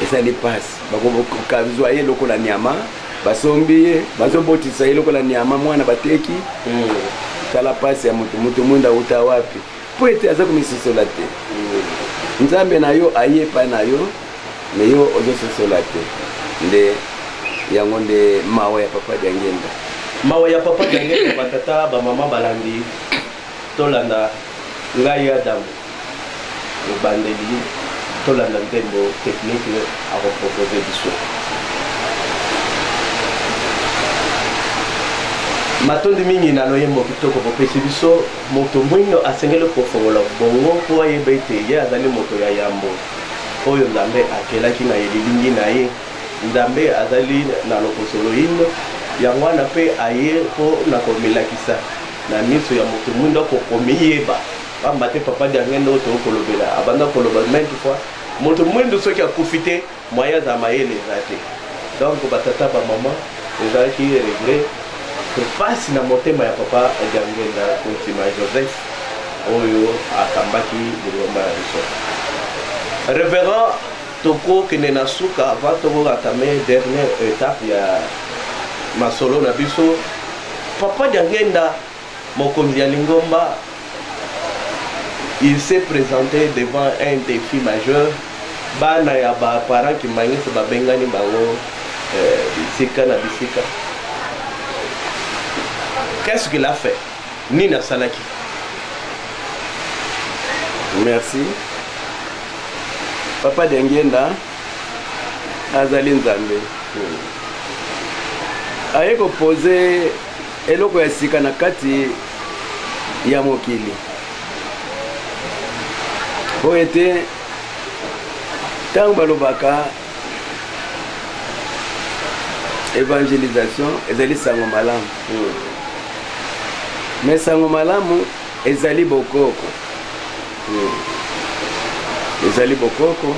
esali pasi bakokazwa ye lokola nyama basombi ye bazobotisa ye lokola nyama mwana bateki tala pasi ya motu mwindu auta wapi po ete aza komisosola te nzambe na yo aye epai na yo me yo ozososola te nde yango nde mawa ya papa Diangenda mawa ya papa Diangenda batata bamama balandi tolanda ngai Adamu ebandeli tolanda ntembo technique akopropose biso matondi mingi na loyembo kitoko bopesi biso moto mwindu asengeli kofongola bongo po ayeba ete ye azali moto ya yambo oyo nzambe akelaki na elilingi na ye nzambe azali na lokosolo ino yango wana mpe aye mpo na komelakisa na miso ya moto mwindu akokomiyeba pamba te papa Diangenda oyo tokolobela abanda koloba maintes fois moto mwindu soki akufi te moyen aza mayele eza te donc batata bamama ezalaki regret pasi na motema ya papa Diangenda kontima Joseph oyo akambaki bilomba ya biso révérend toko kende na suka avant toko atame dernière étape ya masolo na biso papa Diangenda mokonzi ya Lingomba il s'est présenté devant un défi majeur bana ya ba parents qui mangisi babengani bango bisika na bisika. Qu'est-ce qu'il a fait? Nina Salaki. Merci. Papa Diangenda azali nzambe. Aye ko poser eloko ya sika na kati ya mokili po ete ntango balobaka évangélisation ezali sango malamu mais sango malamu ezali bokoko ezali bokoko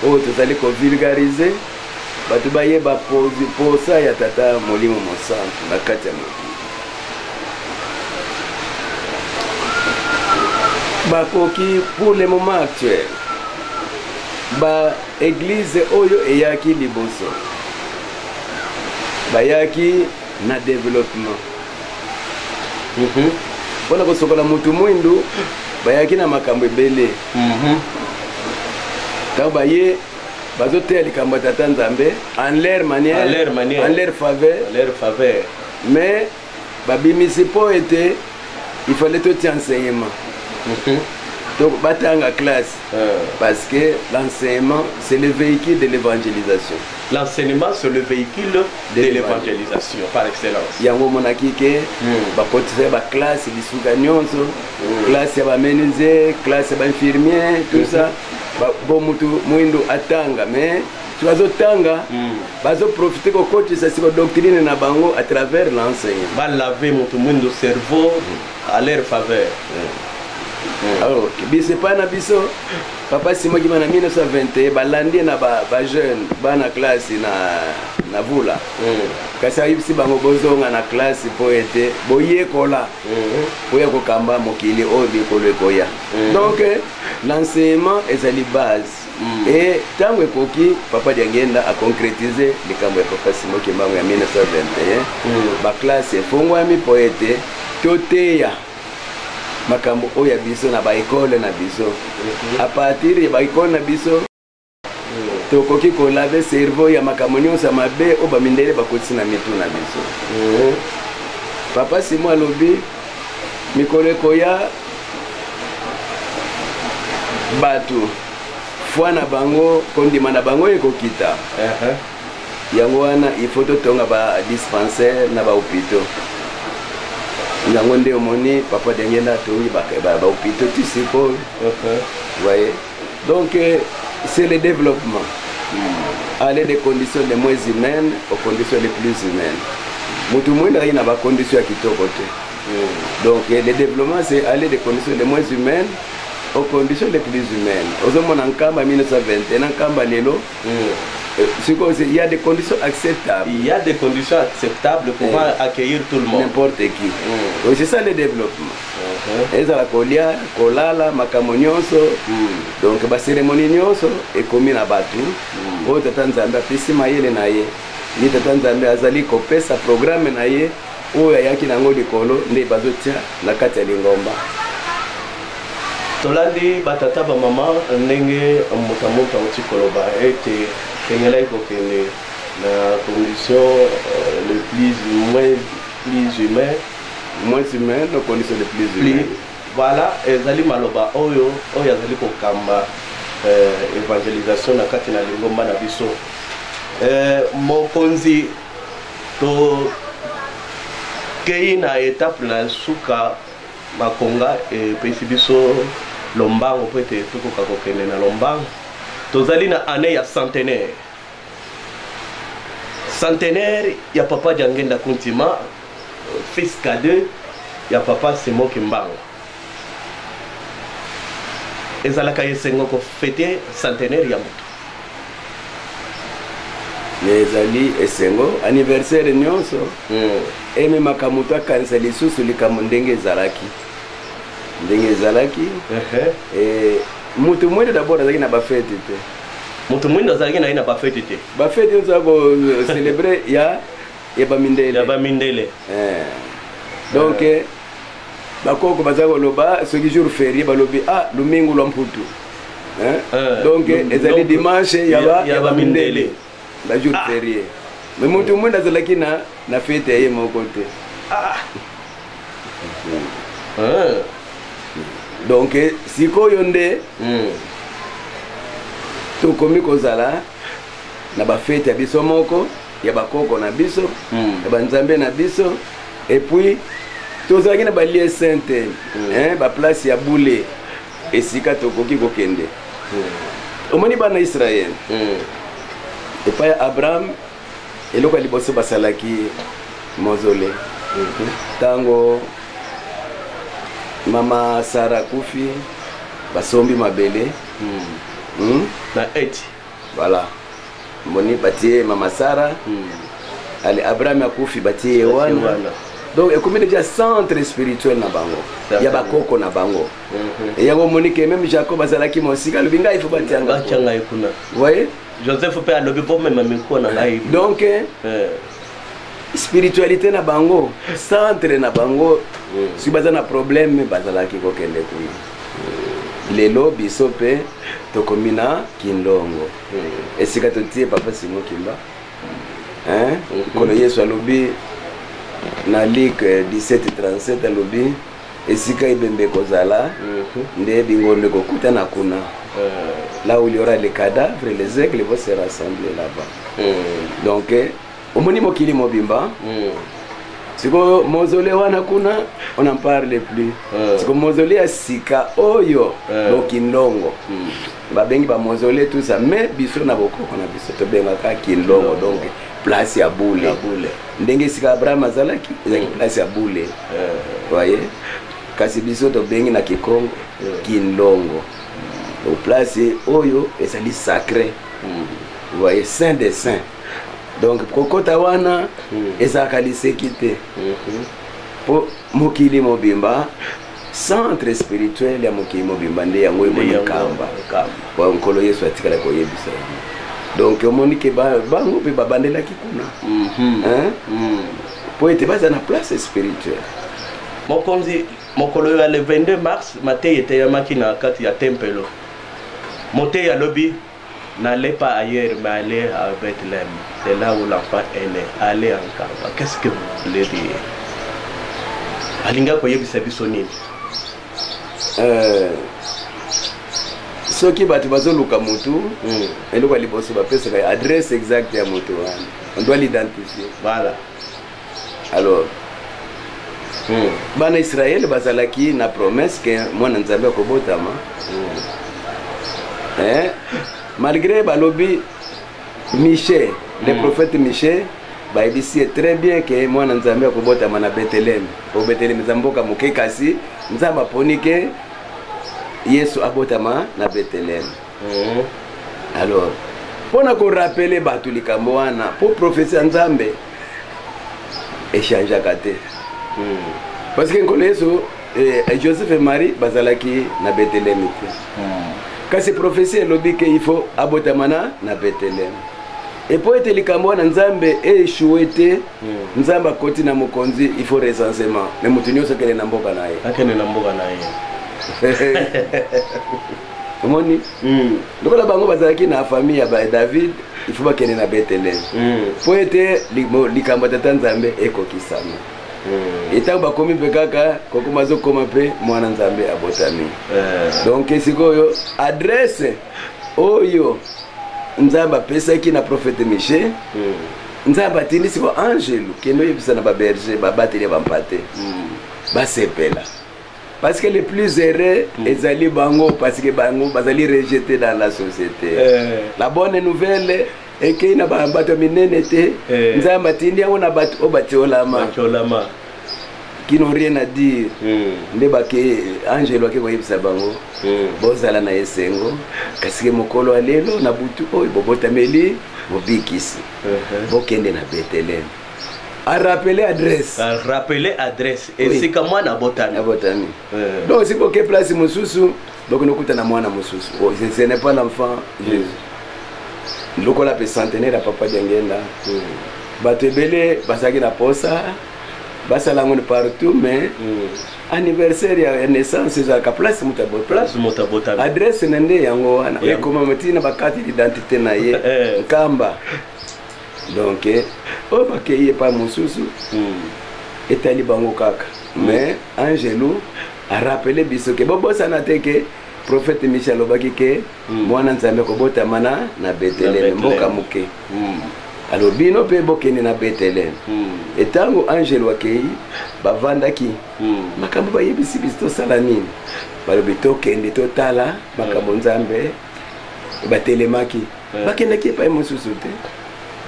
oyo tozali kovulgarize bato bayeba posa ya tata molimo mosantu na kati ya mokili bakoki pour le moment actuel ba église oyo eyaki liboso bayaki na développement mpona kosokola mutu mwindu bayaki na makambo ebele ntango baye bazoteya likambo ya tata nzambe en leur manière en leur faveur mais babimisi mpo ete il fallait totia enseignement donc batanga classe parce que l'enseignement c'est le véhicule de l'évangélisation. L'enseignement c'est le véhicule de l'évangélisation par excellence. Yango monaki ke bakotisa ba classe bisuka nyonso classe ya ba menuisier classe ya ba infirmier tout ça bo mutu mwindo atanga mais bazotanga bazoprofite kokotisa siko doctrine na bango à travers l'enseignement balaver mutu mwindo cerveau à leur faveur. Alors biso pa na biso papa Simon Kimana 1921 balandi na ba jeune bana classe na vula kasi ayibisi bango bozonga na classe po ete boyekola oya kokamba mokili oyo bikolo ekoya donc l'enseignement ezali base et tango ekoki papa Diangenda a concrétiser likambo ya papa Simon Kimana ya 1921 ba classe efongwami po ete toteya makambo oya biso na ba école na biso à partir ya ba école na biso tokoki kolave cerveau ya makambo nyonso mabe o bamindele bakotisi na mitu na biso papa Simon alobi mikolo ekoya bato foi na bango kondima na bango ekokita yango wana il faut totonga ba dispensaire na ba hôpitaux yango nde omoni papa Diangenda tongi ba hôpitaux tisipo voyez donc c'est le développement aller des conditions les moins humaines aux conditions les plus humaines mutu mwenda ina ba conditions ya kitoko te donc le développement c'est aller des conditions les moins humaines aux conditions les plus humaines ozomona nkamba 1921 nkamba lelo il y a des conditions acceptables. Il y a des conditions acceptables pour accueillir tout le monde. N'importe qui. Donc c'est ça le développement. Et ça la kolia, kolala, makambo nyonso. Donc ba cérémonie nyonso et komi na batu. O tata Nzambe apesi mayele na ye. Ni tata Nzambe azali kopesa programme na ye oyo ayaki nango likolo nde bazotia na kati ya lingomba. Tolandi batata ba mama ndenge motamoto oti koloba ete kengela ikokende na condition le plus humaine nos conditions les plus humaines. Voilà, ezali maloba oyo azali kokamba évangélisation na kati na lingomba na biso. Mokonzi to kei na étape na suka makonga pesi biso lombango po ete tokoka kokende na lombango tozali na année ya centenaire ya papa Diangenda Kuntima fils cadet ya papa Simon Kimbangu ezalaka esengo ko fêter centenaire ya moto ezali esengo anniversaire nyonso ememaka moto akanisa lisusu likambo ndenge ezalaki mutu mwende d'abord azalaki na bafete te mutu mwende azalaki na bafete te bafete nyonso ako célébrer ya bamindele donc bakoko baza koloba soki jour férié balobi lumingu lwa mputu donc ezali dimanche ya bamindele la jour férié mais mutu mwende azalaki na fete ye moko te donc sikoyo nde tokomi kozala na bafete ya biso moko ya bakoko na biso ya banzambe na biso Et puis tozalaki na balie sainte ba place ya boule esika tokoki kokende omoni bana Israël epai Abraham eloko ya liboso basalaki mausolée tango mama Sara kufi basombi mabele na eti voilà moni batie mama Sara ali Abraham akufi batie wana donc ekomi déjà centre spirituel na bango ya bakoko na bango et yango moni que même Jacob azalaki mosika lubinga il faut batianga ikuna voyez Joseph pe alobi po même miko na ngai donc spiritualité na bango centre na bango si baza na problème bazalaki kokende kuna lelo biso pe tokomina kindongo esika totie papa Simon Kimba kono Yesu alobi na Luc 17:37 alobi esika ibembe kozala nde bingonde kokutana kuna là où il y aura les cadavres les aigles vont se rassembler là-bas donc omoni mokili mobimba siko mausolée wana kuna on en parle plus siko mausolée ya sika oyo lokindongo babengi ba mausolée tout ça mais biso na bokoko na biso to benga ka kindongo donc place ya boule ndenge sika Abraham azalaki ezaki place ya boule voyez kasi biso to bengi na kikongo kindongo au place oyo ezali sacré voyez saint des saints donc kokota wana ezaka lisekite po mokili mobimba centre spirituel ya mokili mobimba nde yango emoni kamba po nkolo Yesu atikala koyebisa donc omoni ke bango pe babandelaki kuna po ete baza na place spirituelle mokonzi mokolo ya le 22 mars Matei eteyamaki na kati ya tempelo Moté ya lobi n'allez pas ailleurs mais allez à Bethléem, c'est là où l'enfant est né, allez en Kamba. Qu'est-ce que vous voulez dire? Alinga koyebisa biso nini? Soki batu bazoluka mutu eloko liboso bapesa adresse exacte ya mutu wana on doit l'identifier. Voilà. Alors bana Israël bazalaki na promesse que mwana nzambe akobotama malgré balobi Michée, le prophète Michée baibisi très bien que mwana nzambe akobotama na Bethléem au Bethléem zamboka moke kasi nzamba ponike Yesu abotama na Bethléem. Alors pour nous rappeler batu likambo wana pour prophétie nzambe échange akate parce que nkolo Yesu Joseph et Marie bazalaki na Bethléem kasi prophétie lobi que il faut abotama na Bethléem et pour être likambo wana nzambe échoué te nzamba koti na mokonzi il faut recensement mais mutu nyonso kele na mboka na ye akene na mboka na ye Omoni lokola bango bazalaki na famille ya David il faut bakene na Bethléem po ete likambo tata nzambe ekokisama etango bakomi mpe kaka kokoma azokoma mpe mwana nzambe abotami donc sikoyo adresse oyo nzambe apesaki na prophète Michée nzambe atindi siko angelu kendo yebisa na baberger babateli bampate basepela parce que les plus heureux ezali bango parce que bango bazali rejeté dans la société la bonne nouvelle est que na bato minene te nzambe atindi yango na bato obatiolama qui n'ont rien à dire nde bake angelo ake koyebisa bango bozala na esengo kasi ke mokolo alelo na butu oyo bobotameli bobikisi bokende na Bethléem à rappeler adresse. À rappeler adresse. Et c'est comme moi na botani. Donc si vous avez place mususu, donc nous écoutons na moi na mususu. Ce n'est pas l'enfant Jésus. Le qu'on appelle centenaire à papa d'Angenda. Batebele basaki na posa, basalango partout mais anniversaire ya naissance za ka place mutabota. Place mutabota. Adresse nende yango wana. Et comment metina bakati d'identité na ye. Kamba. Donc on va qu'il pas mususu etali bango kaka mais angelo a rappelé biso que bobo sanate que prophète Michel obaki que mwana nzambe kobota mana na Bethléem mboka muke alors bino pe bokende na Bethlehem etango angel wakei bavandaki makambo bayebisi biso tosala nini balobi tokende totala makambo nzambe batelemaki bakendaki epai mosusu te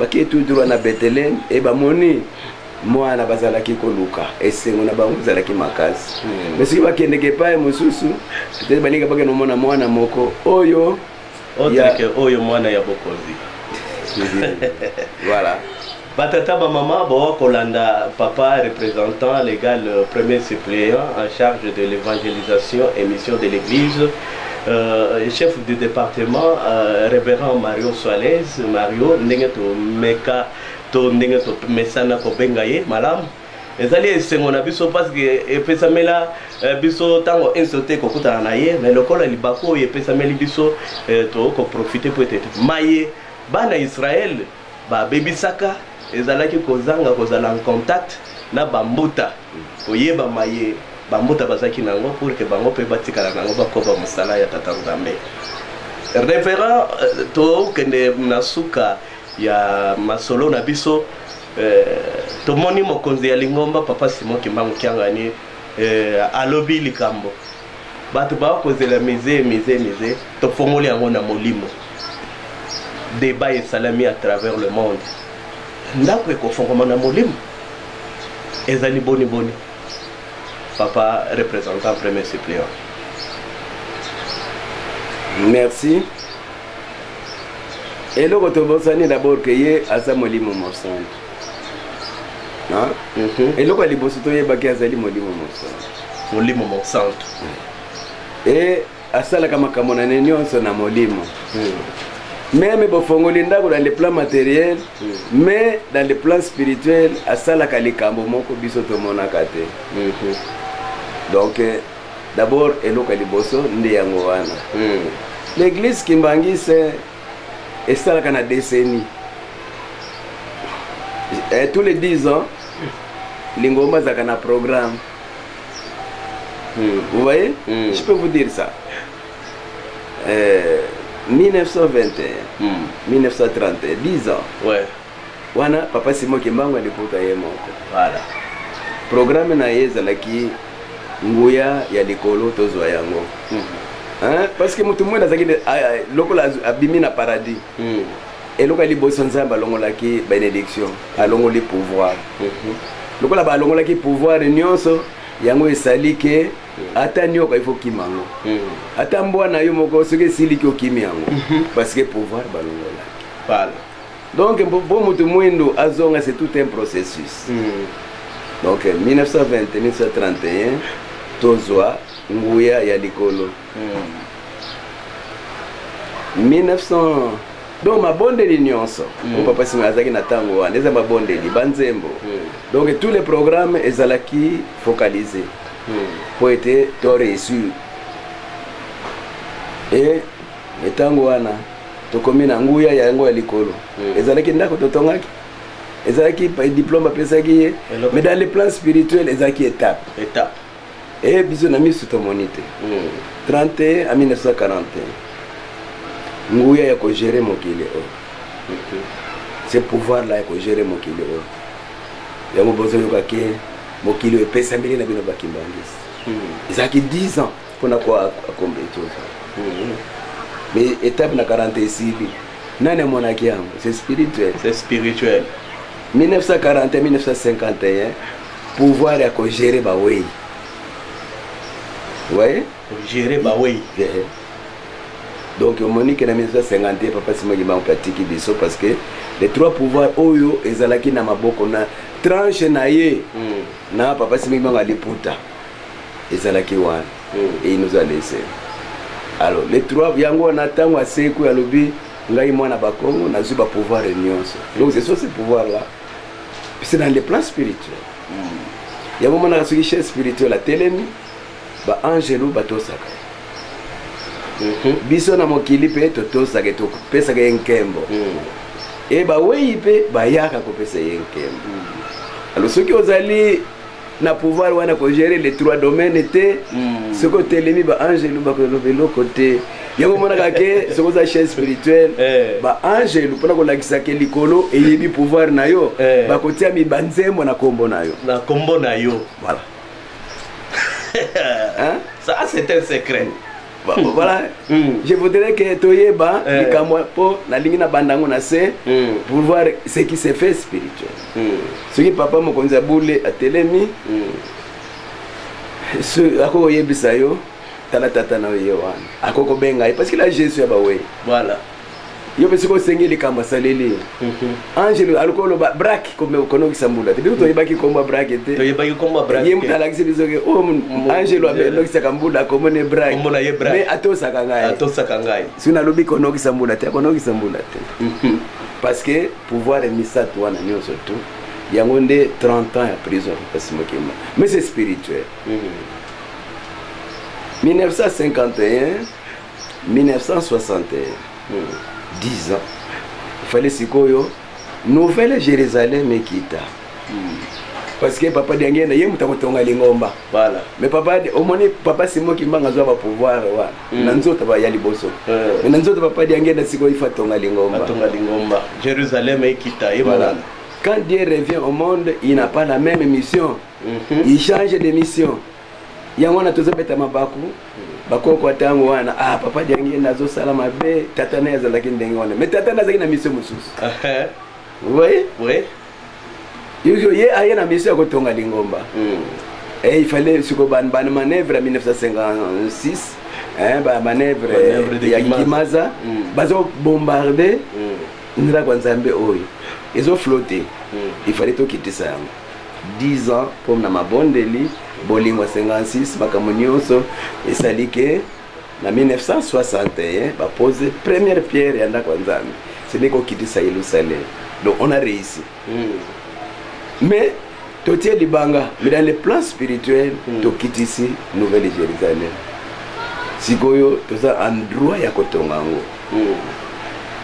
baki tout droit na Bethlehem e bamoni mwana bazalaki koluka esengo na bango zalaki makasi mais soki bakendeke epai mosusu te balinga bakende omona mwana moko oyo oyo mwana ya bokonzi. Voilà. Batata maman bon kolanda papa représentant légal premier suppléant en charge de l'évangélisation et mission de l'église, chef du département révérend Mario Suarez. Mario ndenge to meka to ndenge to mesana ko bengaye malam ezali esengo na biso parce que epesamela biso tango insulté ko kutana na ye mais lokola libako epesameli biso to ko profiter peut-être maye bana Israël ba bebisaka ezalaki kozanga kozala en contact na bambuta oyeba maye bambuta bazaki nango pour que bango pe batikala nango bakoba musala ya tata Nzambe. Révérend to kende nasuka ya masolo na biso tomoni mokonzi ya Lingomba papa Simon Kimbangu Kiangani alobi likambo bato ba kozela mize to fongoli yango na molimo débat et salami à travers le monde. Ndako ekofongoma na molimo ezali boni papa représentant premier suppléant. Merci. Et le retour d'abord que ye asa molimo mosante. Et le kwali bosoto ye baki azali molimo mosante. Molimo mosante. Et asala kama kamona nyonso na molimo. Même bofongoli ndako dans le plan matériel, mais dans le plan spirituel, asala kalikambo moko biso to monaka te. Donc d'abord eloka liboso ndi yango wana. L'église Kimbangi c'est esala kana décennie. Et tous les 10 ans, Lingomba zaka na programme. Vous voyez? Je peux vous dire ça. 1921, 1931, 10 ans. Ouais. Wana papa Simon Kimbangu aliputa ye moko. Voilà. Programme na yeza laki nguya ya likolo tozwa yango. Hein? Parce que mutu mwena zaki lokola abimi na paradis. Et lokola liboso nzamba longolaki bénédiction, alongoli pouvoir. Lokola ba longolaki pouvoir nyonso yango esali ke ata nyoka il faut kimango. Ata mbwana yo moko soki siliki okimi yango parce que pouvoir balongola. Voilà. Donc bon mutu mwendo azonga c'est tout un processus. Donc 1920 1931 tozwa nguya ya likolo. 1900 donc mabondeli nyonso papa Simon azaki na tango wana eza mabondeli banzembo. Donc tous les programmes ezalaki focalisés pour être réussi. Et tango wana tokomi na nguya ya yango ya likolo ezalaki ndako totongaki ezalaki diplôme apesaki ye mais dans le plan spirituel ezalaki étape et biso na miso tomoni te 31 à 1941 nguya ya ko gérer mokili ce pouvoir là ya ko gérer mokili yango bozo yokaki mokili epesa mbili na bino bakimbangisi ezalaki 10 ans pona ko accomplir tout ça. Mais étape na 40 isibi nane monaki yango c'est spirituel. C'est spirituel. 1940 1951 pouvoir ya ko gérer ba wei. Ouais, gérer ba wei. Donc Monique na 1950 papa Simon Kimbangu pratique biso parce que les trois pouvoirs oyo ezalaki na maboko na tranche na ye na papa Simon Kimbangu aliputa ezalaki wana et il nous a laissé. Alors les trois yango na tango aseku ya lobi ngai mwana bakongo na zuba pouvoir nyonso. Donc c'est ça ce pouvoir là. C'est dans les plans spirituels. Il y a un moment dans la richesse spirituelle la telemi ba angelo batosaka. Biso na mokili pe totosaka to pesa ke nkembo. E ba wei pe ba yaka ko pesa yenkembo. Alors ceux qui ozali na pouvoir wana ko gérer les trois domaines te ce côté lemi ba angelu ba ko lobelo côté yango mona kake ce côté chaise spirituelle ba angelu pona ko lakisa ke likolo et yebi pouvoir na yo ba ko tia mi banzemo na kombo na yo voilà hein ça c'est un secret. Voilà, je voudrais que Toyeba, pour la ligne na bandango na se, pour voir ce qui se fait spirituel. Ce qui papa mo konza boule a telemi, ce ako yebisa yo, tala tata na yo wana. Ako ko benga parce que la Jésus ya ba we. Voilà. Yo pesi ko sengi likamba saleli. Angelo alukolo ba brak ko me kono kisambula. Te to yebaki komba brak te. To yebaki komba brak. Yem tala kisebizo ke o Angelo abe no kisakambula ko mone brak. Komona ye brak. Mais atosa kangai. Sina lobi kono kisambula te kono kisambula te. Parce que pouvoir emisa toi na nyo surtout. Yango nde 30 ans ya prison parce mokima. Mais c'est spirituel. 1951 1961 10 ans. Il fallait sikoyo nouvelle Jérusalem kita. Parce que papa Diangé na yemu takotonga lingomba. Voilà. Mais papa au moni papa Simo Kimbanga zo ba pouvoir wa. Nanzota ba yali boso. Mais nanzota papa Diangé na sikoyo ifa tonga lingomba. Tonga lingomba. Jérusalem kita et voilà. Quand Dieu revient au monde, il n'a pas la même mission. Il change de mission. Yango na tozobeta mabaku. Bakoko atango wana papa Diangé nazo sala mabe tata na yazalaki ndenge wana mais tata na zaki na mission mususu vous voyez yo ye aye na mission ko tonga lingomba et il fallait siko ban manœuvre en 1956 ba manœuvre ya Kimaza bazo bombarder ndira kwa Nzambe oyo ezo flotter il fallait to kitisa 10 ans pour na mabondeli bolingo 56 bakamonioso et salike na 1961 ba poser première pierre ya ndako Nzambe c'est n'est qu'on quitte Jérusalem donc on a réussi mais totie libanga mais dans les plans spirituels to quitte ici nouvelle Jérusalem sikoyo toza endroit ya kotongango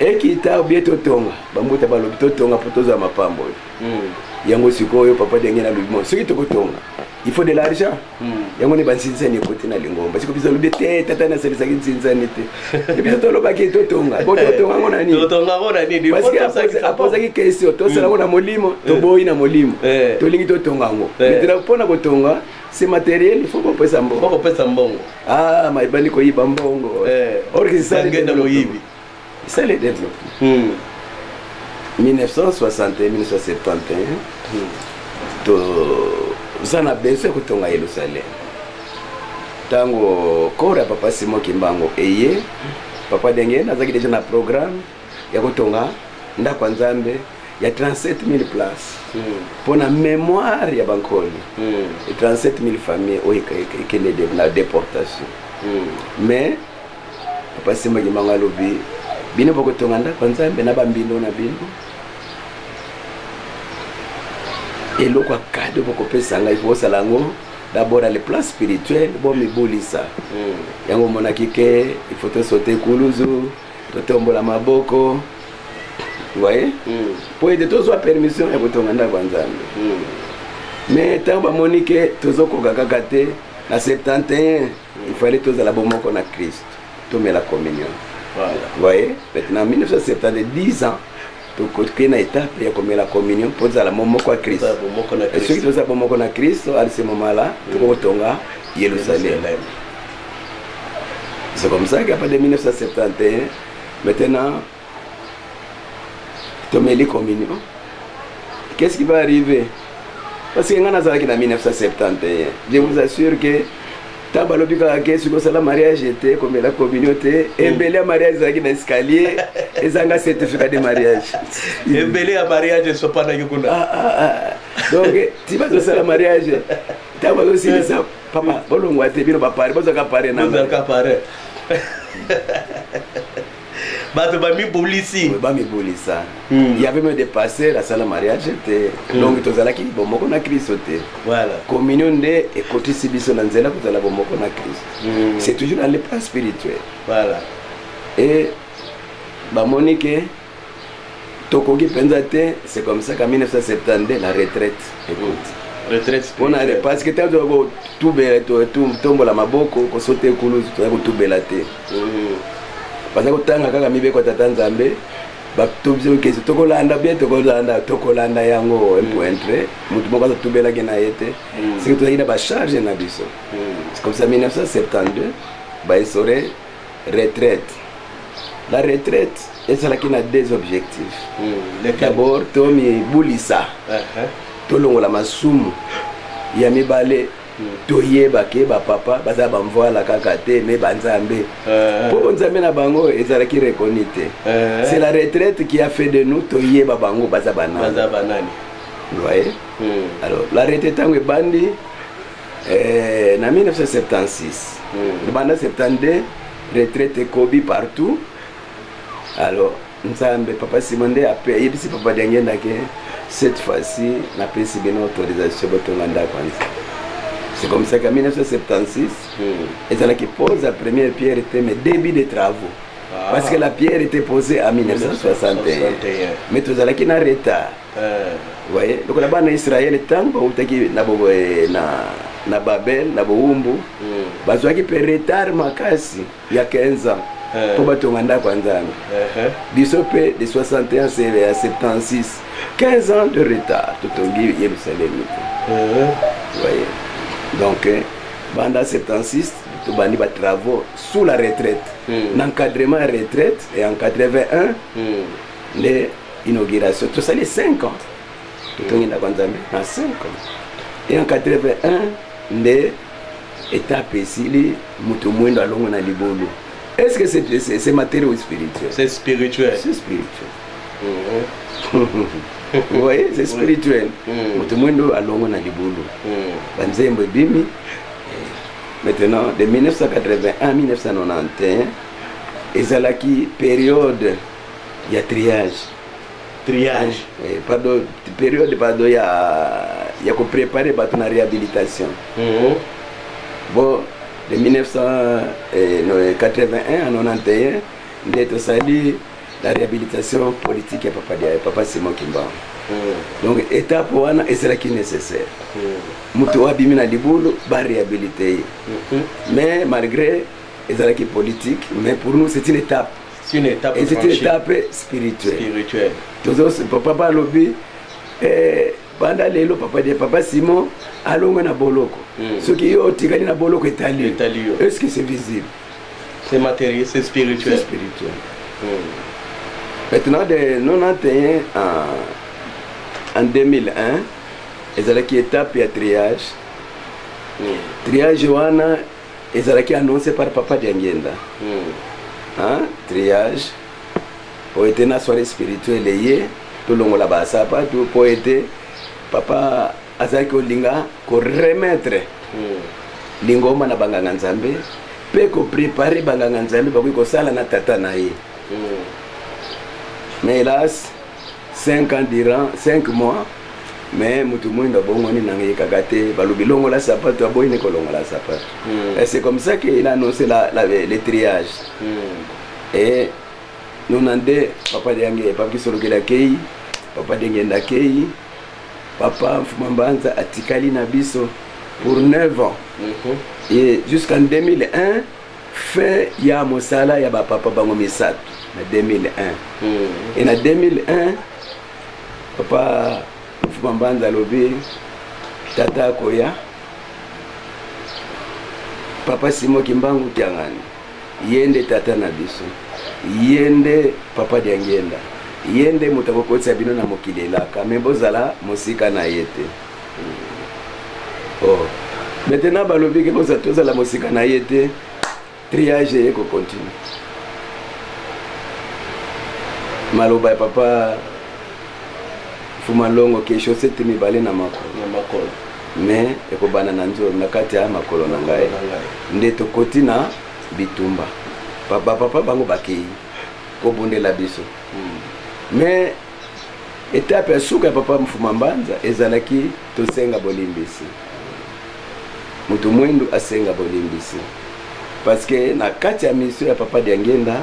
et kita bieto tonga bambuta balobi to tonga potoza mapambo yango sikoyo papa Diangé na lubimo soki to kotonga il faut de l'argent yango ne bansinza ni côté na lingomba parce que biso lobi te tata na selisa ki nsinza ni te et biso to loba ki to tonga bo to tonga ngona ni parce que aposa ki question to sala ngona molimo to boyi na molimo to lingi to tonga ngo mais pona ko tonga c'est matériel il faut ko pesa mbongo maibani ko yiba mbongo or que ça ngenda lo yibi c'est le développement 1961 1971 to zana besoin kutonga Yerusalem tango kora papa Simo Kimbango eye papa Diangé nazaki déjà na programme ya kutonga ndako Nzambe ya 37 000 places pour la mémoire ya bankoli et 37 000 familles qui est de la déportation mais papa Simo Kimbango alobi bino bokotonga ndako Nzambe na bambindo na bino et le quoi cadeau pour couper ça il faut ça lango d'abord dans les plans spirituels bon me bolisa yango monaki ke il faut te sauter kuluzu te tombola maboko vous voyez pour aider tous soit permission et kotonga ndako Nzambe mais tant ba monique tozo ko gagate na 71 il fallait tous à la bomoko na Christ to met la communion voilà vous voyez maintenant en 1970 10 ans to na étape ya komela communion pour la momoko à Christ et ceux qui sont momoko na Christ à ce moment-là to kotonga Yerusalem c'est comme ça qu'à partir de 1971 maintenant to meli communion qu'est-ce qui va arriver parce que ngana zaki na 1971 je vous assure que tabalobika ke siko sala mariage était comme la communauté embelé mariage zaki na escalier ezanga certificat de mariage embelé à mariage so pas na yukunda donc ti ba so sala mariage tabalo sili sa papa bolongo ate bino ba pare bozo ka pare na ka pare bato ba mi bolisi il y avait même des passeurs la salle mariage était donc tozala ki bomoko na Christ te voilà communion de et côté sibiso na nzela kozala bomoko na Christ c'est toujours dans les plans spirituels voilà et ba monique tokoki penza te c'est comme ça qu'en 1972 la retraite écoute retraite spirituelle parce que tant que tout tombe la maboko ko sauter kulu to tout belate parce que tanga kaka mibe ko tata nzambe ba tobzo kesi tokolanda bien tokolanda yango point mutu moko tubela ke na yete c'est que ina ba charge na biso c'est comme ça 1972 ba isore retraite. La retraite est là qui a deux objectifs. D'abord, Tomi Boulissa, Tolongo la masumu, Yami Bale, Toye Bake, Papa, Baza Bamvoa la Kakate, mais Banzambe. Pour Banzambe na Bango, et ça qui reconnaît. C'est la retraite qui a fait de nous Toye Babango, Baza Banani. Vous voyez? Alors, la retraite en Bandi, en 1976. En 1972, retraite Kobi partout. Alors, Nzambe, Papa Simonde a payé, si Papa Diangenda que cette fois-ci, n'a pas si bien autorisation pour Tonganda. C'est comme ça qu'en 1976, et c'est là qui pose la première pierre, était mes débuts de travaux. Parce que la pierre était posée en 1961. Mais tout ça là qui n'a retard. Vous voyez? Donc là-bas en Israël, tant que na Babel, na Boumbu, bazo qui peut retard makasi il y a 15 ans. Pour batonganda kwa Nzambe. Bisope de 61 à 76. 15 ans de retard. Tout au Jérusalem. Vous voyez? Donc, pendant 76, tout bandi ba travaux sous la retraite. L'encadrement retraite et en 81, l'inauguration. Tout ça les 5 ans. Tout au Nzambe dans 5 ans. Et en 81, l'étape ici, mutu mwendo alongo na libolo. Est-ce que c'est matériel ou spirituel? C'est spirituel. C'est spirituel. Vous voyez, c'est spirituel. Mutu mwendo alongo na libolo. Banzembo bimi. Maintenant, de 1981 à 1991, ezalaki période il y a triage. Triage. Pardon, période pardon il y a qu'on préparer pour la réhabilitation. Bon, de 1981 à 1991, d'être sali la réhabilitation politique de Papa Simon Kimba. Donc, étape wana est celle qui est nécessaire. Mutu abimi na libulu ba réhabiliter. Mais malgré les qui politique, mais pour nous c'est une étape. C'est une étape. Et c'est une étape spirituelle. Toujours Papa Lobi pendant lelo Papa Simon alongo na boloko. Ce qui est tigani na boloko etali. Est-ce que c'est visible? C'est matériel, c'est spirituel. C'est spirituel. Maintenant de 91 en 2001, ezalaki étape ya triage. Triage wana ezalaki annoncé par Papa Diangenda. Triage pour être na soirée spirituelle liée tout le monde là-bas ça pas tout pour être Papa azaki olinga ko remettre lingoma na banganga Nzambe pe ko préparer banganga Nzambe ba ko sala na tata na ye. Mais hélas 5 ans durant 5 mois mais mutu mwendo bongoni nangi kakate balobi longo la sapato aboyi ne ko longo la sapato. Et c'est comme ça qu'il a annoncé le triage. Et nous n'avons Papa Diangé, Papa qui solo kei, Papa Diangenda kei, Papa Fumambanza atikali na biso pour 9 ans. Et jusqu'en 2001, fin ya mosala ya ba papa bango misato na 2001. Et en 2001, Papa Fumambanza lobi tata koya Papa Simon Kimbangu Tiangani. Yende tata na biso. Yende Papa Diangenda. Yende mutakokotsa bino na mokilelaka. Membozala musika na yete. Oh. Maintenant balobi ke boza toza la musika na yete. Triage eko continue. Maloba Papa Fumalongo ke chaussette mibale na makolo. Mais eko bana na nzo na kati ya makolo na ngai. Ndeto kotina bitumba papa bango bakei ko bondela biso. Mais étape ya suka Papa Mfumambanza ezalaki tosenga bolimbisi mutu mwendo asenga bolimbisi parce que na kati ya mission ya Papa Diangenda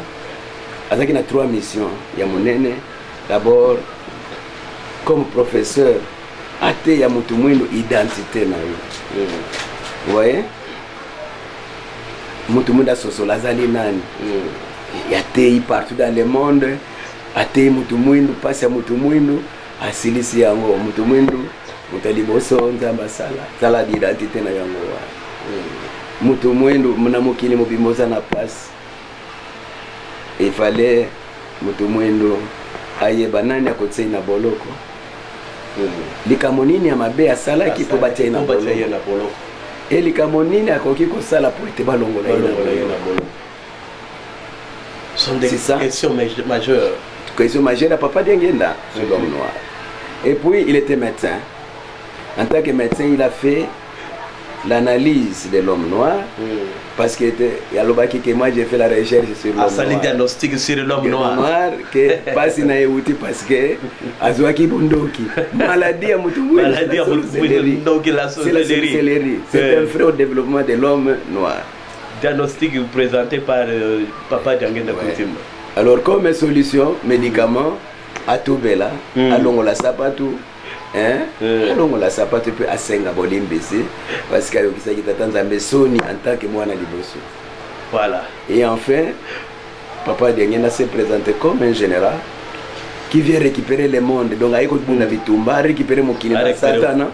azaki na 3 missions ya monene. D'abord comme professeur ate ya mutu mwindu identité na yo. Vous voyez? Mutu mwindu asosola azali nani? Atei partout dans le monde, atei mutu mwindu, pasi ya mutu mwindu, asilisi yango mutu mwindu, mutaliboso nzamba sala d'identité na yango wa. Mutu mwindu muna mukili mubimoza na place. Il fallait mutu mwindu ayeba nani akotsei na boloko. Likambo nini ya mabe asalaki po batia na boloko. Et likambo nini akoki kosala po ete balongola na boloko. Ce sont des questions majeures. Question majeure à Papa Diengenda sur l'homme noir. Et puis il était médecin. En tant que médecin, il a fait l'analyse de l'homme noir. Parce que moi j'ai fait la recherche sur l'homme noir. Le diagnostic sur l'homme noir. Que passe na euti parce que azwaki bundoki. Maladie à mutumbu. Maladie à bundoki la sorcellerie. C'est un frère au développement de l'homme noir. Diagnostic présenté par Papa Diengenda Coutimba. Alors comme solution, médicament, à tout bela, allons la sapatu, allons la sapatu peut à senga bolimbesi, parce qu'il y a qui t'attend à Messoni en tant que moi na liboso. Voilà. Et enfin, Papa Diengenda s'est présenté comme un général qui vient récupérer le monde. Donc à écouter mon avitumba, récupérer mon kilina satana,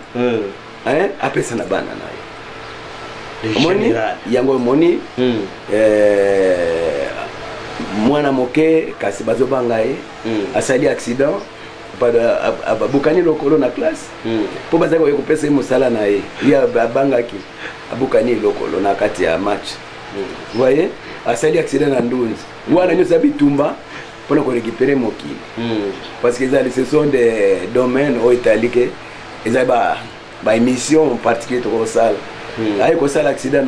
après ça na banana. Moni, yango moni, mwana moke kasi bazobanga ye asali accident abukani lokolo na classe po bazaka ko pesa musala na ye ya babangaki abukani lokolo na kati ya match. Vous voyez, asali accident na ndunzi wana nyosa bitumba pour ko récupérer mokili parce que ce sont des domaines au italique ils ont ba émission particulière au salle ay ko sala accident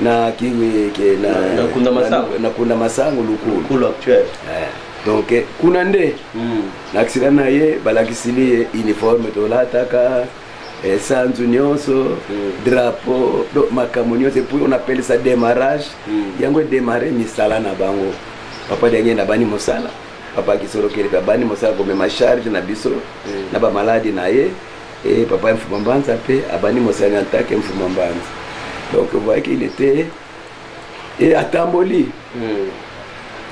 na kiwi ke na kunda masango lukulu actuel. Donc kuna nde na accident na ye balakisili uniforme to lataka sanzu nyonso drapeau do makamonio c'est pour on appelle ça démarrage yango démarrer misala na bango. Papa Diengenda bani mosala papa kisoro kele bani mosala comme ma charge na biso na ba maladi na ye et papa mfumambanza pe abani mosala antake mfumambanza. Donc vous voyez qu'il était et à Tamboli,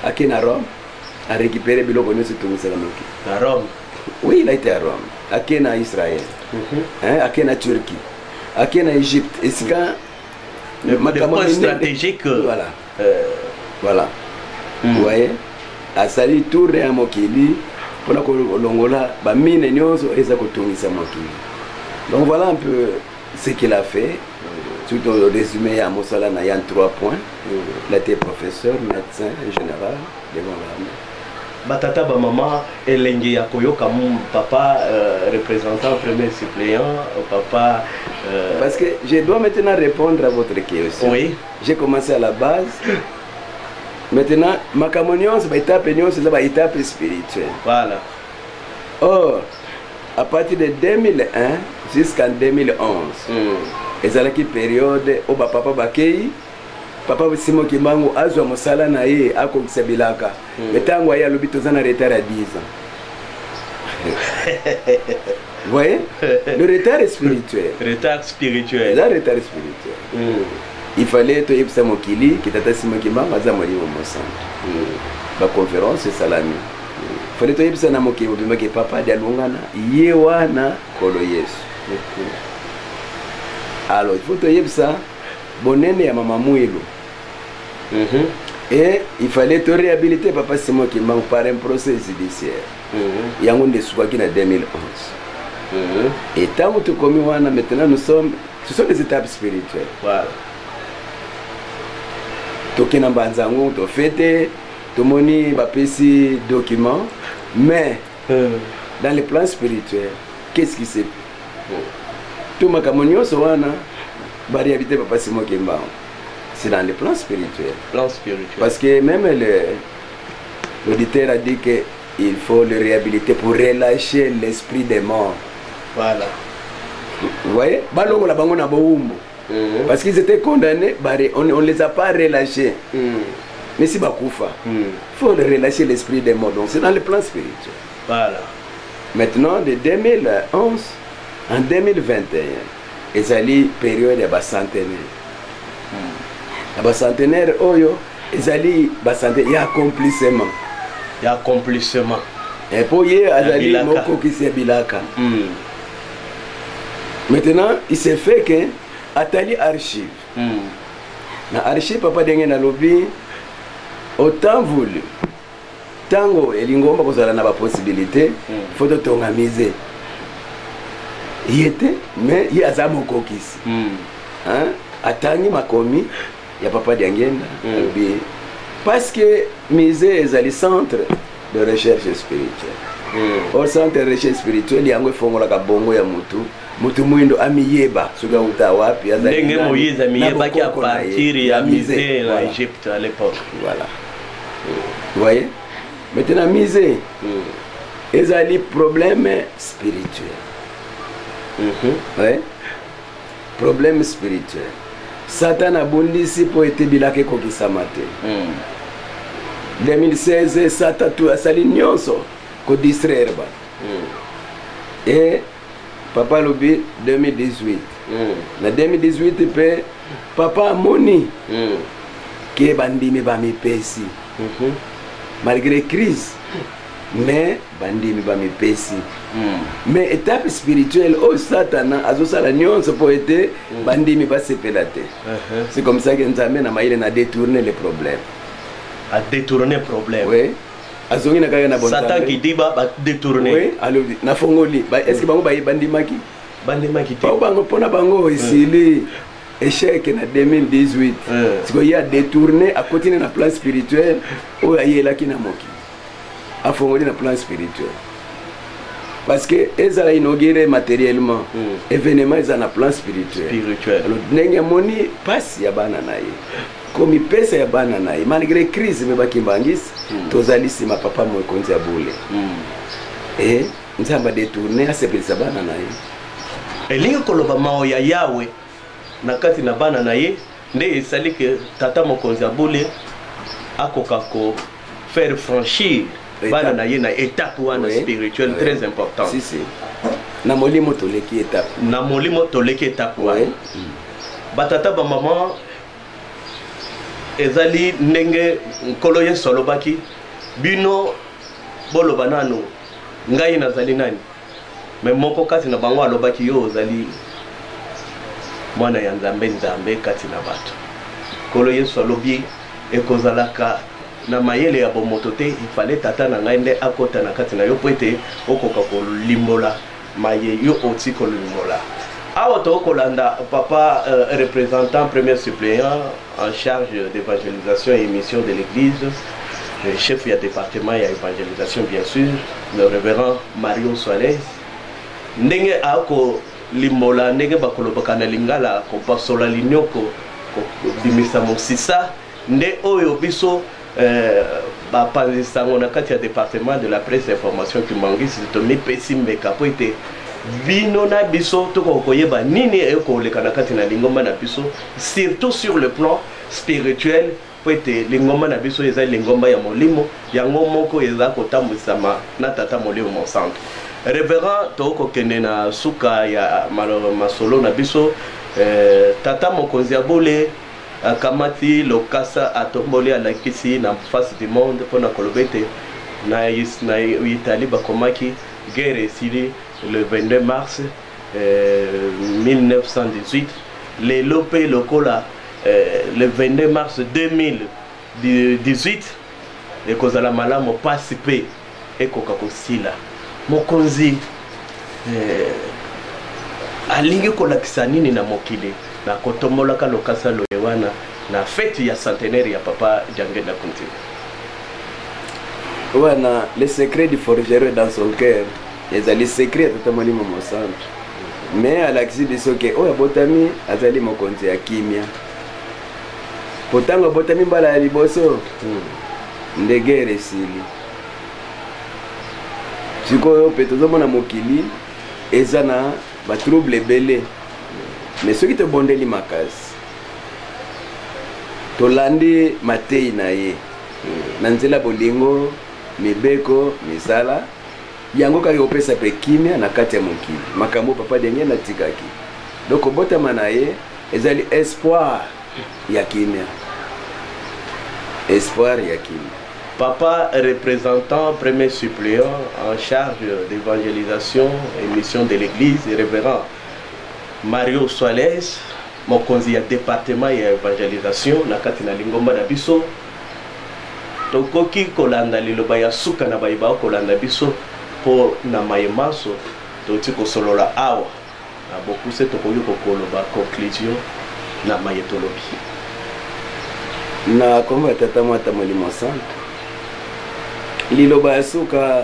à Rome, à récupérer Biloko Nyonso Tumusalamaki. À Rome? Oui, il a été à Rome. À Kena, Israël. À Kena, Turquie. À Kena, Égypte. Et c'est quand le point stratégique. Voilà. Voilà. Vous voyez, à Sali Tour et à Mokili, pour la Longola, Bamine Nyonso et Zakotumisa Mokili. Donc voilà un peu ce qu'il a fait. Tout au résumé, à Mossala, il y a 3 points. Il a été professeur, médecin, général, devant l'armée. Batata, maman, Elengi Yakoyo, comme papa, représentant, premier suppléant, papa. Parce que je dois maintenant répondre à votre question. Oui. J'ai commencé à la base. Maintenant, ma communion, c'est une étape spirituelle. Voilà. Or, à partir de 2001 jusqu'en 2011, ezalaki période o papa bakei papa Simon Kimbangu azwa mosala na ye akokisa bilaka metango ya lobi tozana retard à 10 ans. Vous voyez, le retard spirituel. Retard spirituel. Le retard spirituel. Il fallait to yebisa mokili kitata Simon Kimbangu azamoli mo centre. Ba conférence salami. Il fallait to yebisa na mokili bimake papa dialungana yewana kolo Yesu. Alors, il faut te dire ça, bonne ya maman Mouilou. Et il fallait te réhabiliter papa Simon Kimbangu par un procès judiciaire. Il y a un des souvenirs en 2011. Et tant que tu commis maintenant, ce sont des étapes spirituelles. Voilà. Tu as banzango, tu fêté, tu moni bapesi document, mais dans le plan spirituel, qu'est-ce qui s'est passé? Tout ma camonio soana réhabiliter papa Simon Kimbangu. C'est dans le plan spirituel. Plan spirituel. Parce que même l'auditeur a dit qu'il faut le réhabiliter pour relâcher l'esprit des morts. Voilà. Vous voyez, parce qu'ils étaient condamnés, on ne les a pas relâchés. Mais si Bakoufa, il faut relâcher l'esprit des morts. Donc c'est dans le plan spirituel. Voilà. Maintenant, de 2011 en 2021, ezali période ya bacentenaire. Ya bacentenaire oyo ezali bacentenaire ya accomplissement. Ya accomplissement. Et pour y azali moko qui se bilaka. Maintenant, il s'est fait que atali archive. Na archive papa denge na lobby autant voulu. Tango elingomba kozala na ba possibilité, faut tonga miser. Il était mais il a zamo kokisi. Hein? Atangi makomi ya papa dengenda lobby parce que miser ezali centre de recherche spirituelle. Au centre de recherche spirituelle yango fongola ka bongo ya mutu mwindo amiyeba suka utawapi azali ndenge Moïse amiyeba qui a partir ya misé en Égypte à l'époque. Voilà. Vous voyez? Maintenant misé ezali problème spirituel. Ouais. Problème spirituel. Satan a bondisi po ete bilake kokisama te. 2016 Satan tu asali nyonso ko distraire ba. Et papa lobi 2018. Na 2018 pe papa moni ke bandimi ba mi pesi. Malgré crise mais bandimi ba mi pesi. Mais étape spirituelle au Satan azosala nyonso po ete bandimi ba sepelate. C'est comme ça que Nzambe na maile na détourner les problèmes. À détourner le problème. Oui. Azongi na kaya na bon. Satan qui dit bah détourner. Oui. Alors na fongoli. Est-ce que bango ba bandimaki? Bandimaki. Pas bango pona bango ici échec na 2018. C'est qu'il y a détourné à continuer na plan spirituel ou ayela ki na moki. A fongoli na plan spirituel. Parce que ezala inauguré matériellement. Événement ezala na plan spirituel. Alors ndenge moni passe ya bana na ye. Comme il pèse ya bana na ye malgré crise me bakimbangisi tozali sima papa mo konzi ya bule. Et nzamba détourner asepelisa bana na ye. Elingi koloba mao ya Yahweh na kati na bana na ye nde esali que tata mokonzi ya bule akoka ko faire franchir bana na ye na étape wana spirituelle très important. Si si. Na molimo toleki étape. Na molimo toleki étape wana. Batata ba maman ezali ndenge nkolo ye solobaki bino boloba nanu ngai nazali nani mais moko kati na bango alobaki yo ozali mwana ya nzambe kati na bato nkolo ye solobi ekozalaka na mayele ya bomoto te ifale tata na ngai nde akota na kati na yo po ete okoka kolimbola maye yo oti kolimbola. Awa Kolanda, papa représentant premier suppléant en charge d'évangélisation et émission de l'église, le chef du département et évangélisation bien sûr, le révérend Mario Soares. Ndenge ako limola ndenge bakoloboka na lingala ko pasola linyoko ko bimisa mosisa nde oyo biso bapanzisango na kati ya département de la presse information qui mangisi to mi pesimbe kapo ete bino na biso toko koyeba nini eko lekana kati na lingomba na biso surtout sur le plan spirituel po ete lingomba na biso eza lingomba ya molimo yango moko eza kotambwisama na tata molimo mon centre. Révérend toko kende na suka ya masolo na biso tata mokonzi ya bole akamati lokasa atomboli alakisi na face du monde pona kolobete na Italie bakomaki guerre esili le 22 mars 1918 les lopé lokola le 22 mars 2018 et kozala malamu participer et kokakosila mokonzi alingi kolakisa nini na mokili na kotombolaka lokasa loyewana na fête ya centenaire ya papa Jangenda Kunti. Wana le secret du forgeron dans son cœur. Ezali secret totamoni mo centre. Mais à l'axi biso ke oya botami azali mokonzi ya kimia. Potanga botami mbala ya liboso. Ndege resili. Sikoyo petozomona mokili ezana ba trouble belé. Mais ceux qui te bondeli makasi. Tolandi matei na ye. Nanzela bolingo mibeko misala yango kaka opesa pe kimia na kati ya mokili makambo papa denge na tikaki donc obotama na ye ezali espoir ya kimia espoir ya kimia. Papa représentant premier suppléant en charge d'évangélisation et mission de l'église, révérend Mario Soales, mokonzi ya département ya évangélisation na kati na lingomba na biso. Tokoki kolanda liloba ya suka na baiba kolanda biso po na mayemaso toti kosolola awa na bokuse tokoki kokoloba conclusion na mayetolobi. Na komba tata mwata molimo santo liloba ya suka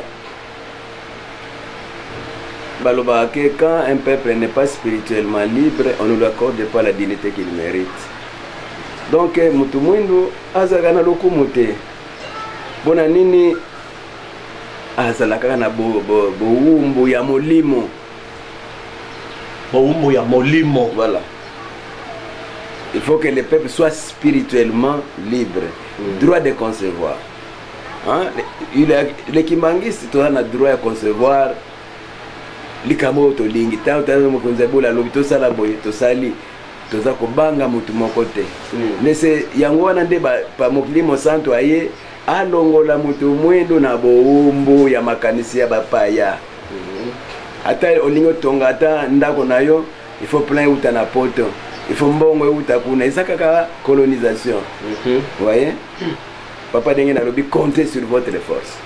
baloba que quand un peuple n'est pas spirituellement libre, on ne lui accorde pas la dignité qu'il mérite. Donc mutu mwindu azalaka na lokumu te bona nini azalaka na boumbu ya molimo, boumbu ya molimo. Voilà, il faut que le peuple soit spirituellement libre, droit de concevoir. Hein? Le kimbangisi to na droit de concevoir likamo to lingi ta mokonza bola lobito sala boye to sali toza kobanga mutu moko te. Nese yango wana nde pa mokilimo santo aye alongola mutu mwendo na boumbu ya makanisi ya bapaya. Ata olingo tonga ata ndako nayo il faut plein uta na poto, il faut mbongo uta kuna isaka colonisation. Vous voyez? Papa Dengue n'a pas compter sur votre force.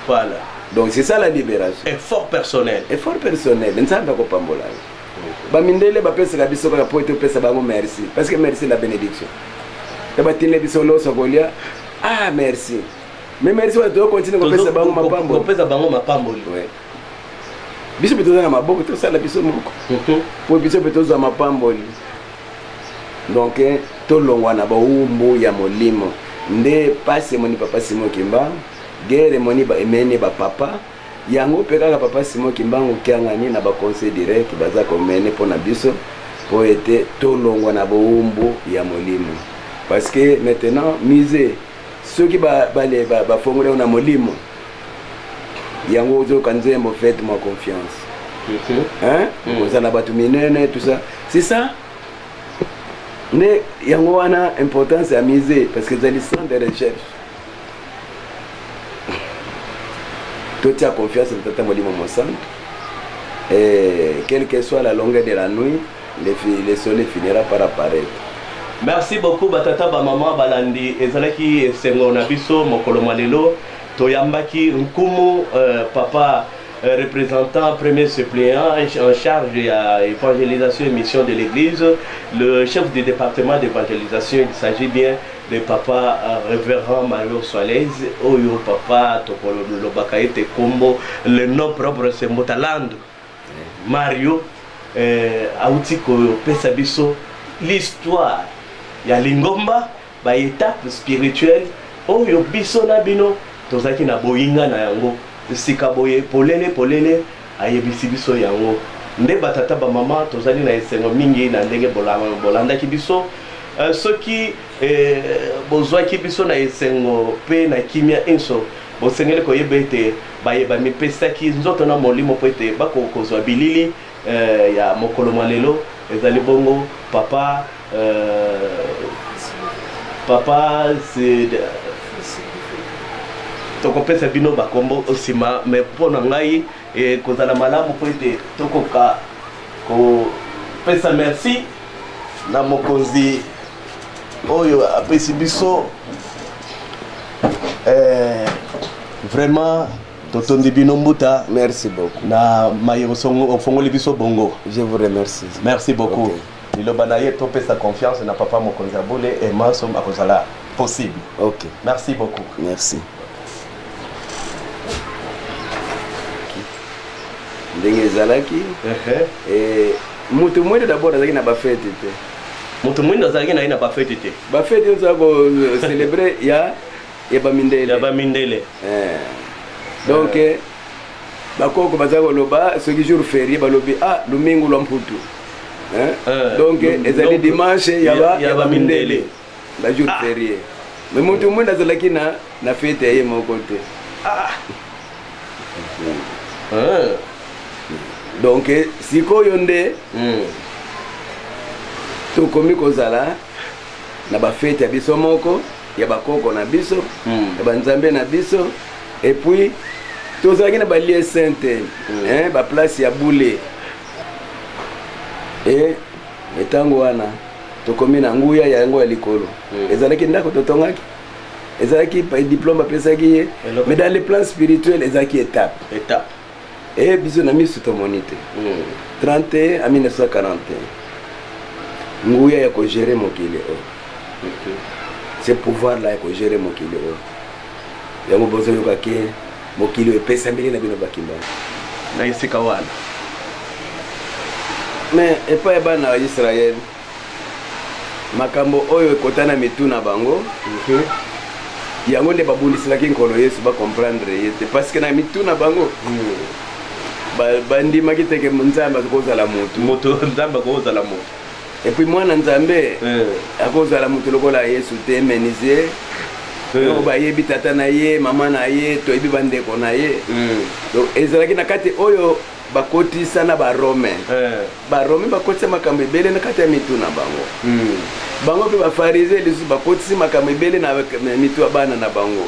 Voilà. Donc c'est ça la libération. Effort personnel. Effort personnel. Nous savons pas pambola. Bamindele ba pesa ka biso ka poete pesa bango merci. Parce que merci la bénédiction. Kaba tile biso lo sokolia. Ah merci. Mais merci wa to continue ko pesa bango mapambo. Ko pesa bango mapambo. Ouais. Biso beto na maboko to sala biso moko. Po biso beto za mapambo. Donc to longwa na ba umbu ya molimo. Nde passe moni papa Simon Kimbangu guerre moni ba emene ba papa yango pekaka papa Simon Kimbangu kiangani na ba conseil direct baza ko mene pona biso po ete tolongwa na boumbu ya molimo parce que maintenant musée ceux qui ba fongole na molimo yango zo kanzembo faites moi confiance. Hein? Vous en abatu minene tout ça. C'est ça. Mais il y a une importance à miser parce que c'est le centre de recherche. Toi, tu as confiance en Tata Molimo Monsanto. Et quelle que soit la longueur de la nuit, le soleil finira par apparaître. Merci beaucoup, Batata, Maman, Balandi, Ezalaki, Sengona Biso, Mokolomalelo, Toyambaki, Nkumu, Papa. Représentant premier suppléant en charge de l'évangélisation et mission de l'église, le chef du département d'évangélisation, il s'agit bien de Papa révérend Mario Soales, Oyo Papa Tokolo Lobakaete Kombo, le nom propre c'est Motaland. Mario Autiko Pesabiso, l'histoire, il y a Lingomba, ba étape spirituelle, Oyo Biso Nabino, Tozaki na Boyinga na yango. Sikaboye polele ayebisi biso yango nde batata ba mama tozali na esengo mingi na ndenge bolanda ki biso soki bozwa ki biso na esengo pe na kimia enso bosengele ko yebete bayeba mipesa ki nzoto na molimo pete bako kozwa bilili ya mokolo malelo ezali bongo papa c'est tokopesa bino bakombo osima mais pona ngai kozala malamu po ete tokoka ko pesa merci na mokonzi oyo apesi biso vraiment totondi bino mbuta. Merci beaucoup na mayo songo ofongoli biso bongo. Je vous remercie. Merci beaucoup. Liloba na ye topesa confiance na papa mokonzi abole et maso akozala possible. OK. Merci beaucoup. Merci. Ndenge zalaki mutu mwende d'abord azaki na ba fête te mutu mwende azaki na ba fête te ba fête on ça ko célébrer ya ba mindele donc bakoko bazako loba ce qui jour férié balobi ah domingo lwa mputu donc ezali dimanche ya ba mindele la jour férié mais mutu mwende azalaki na fête ye moko te donc sikoyo nde tokomi kozala na bafete ya biso moko ya bakoko na biso ya banzambe na biso et puis tozalaki na balie sainte baplace ya bule etango wana tokomi na nguya yango ya likolo ezalaki ndako totongaki ezalaki diplôme bapesaki ye mais dans les plans spirituels ezalaki étape biso na miso tomoni te 31 à 1941 nguya ya kogere mokili ce pouvoir là ya kogere mokili yango bozoyoka ke mokili epesambeli na bino bakimba na esika wana mais epai ya bana ya Israel makambo oyo ekotana mitu na bango yango nde babundiselaki nkolo Yesu bacomprendre ye te parce que na mitu na bango bandimaki teke nzambe akozala mutu nzambe akozala mutu et puis mwana nzambe akozala mutu lokola Yesu te menizie oyo bayebi tata na ye mama na ye toyebi bandeko na ye donc ezalaki na kati oyo bakotisa na baromain bakotisa makambo ebele na kati ya mitu na bango bango mpe bafarisé lisusu bakotisi makambo ebele na mitu ya bana na bango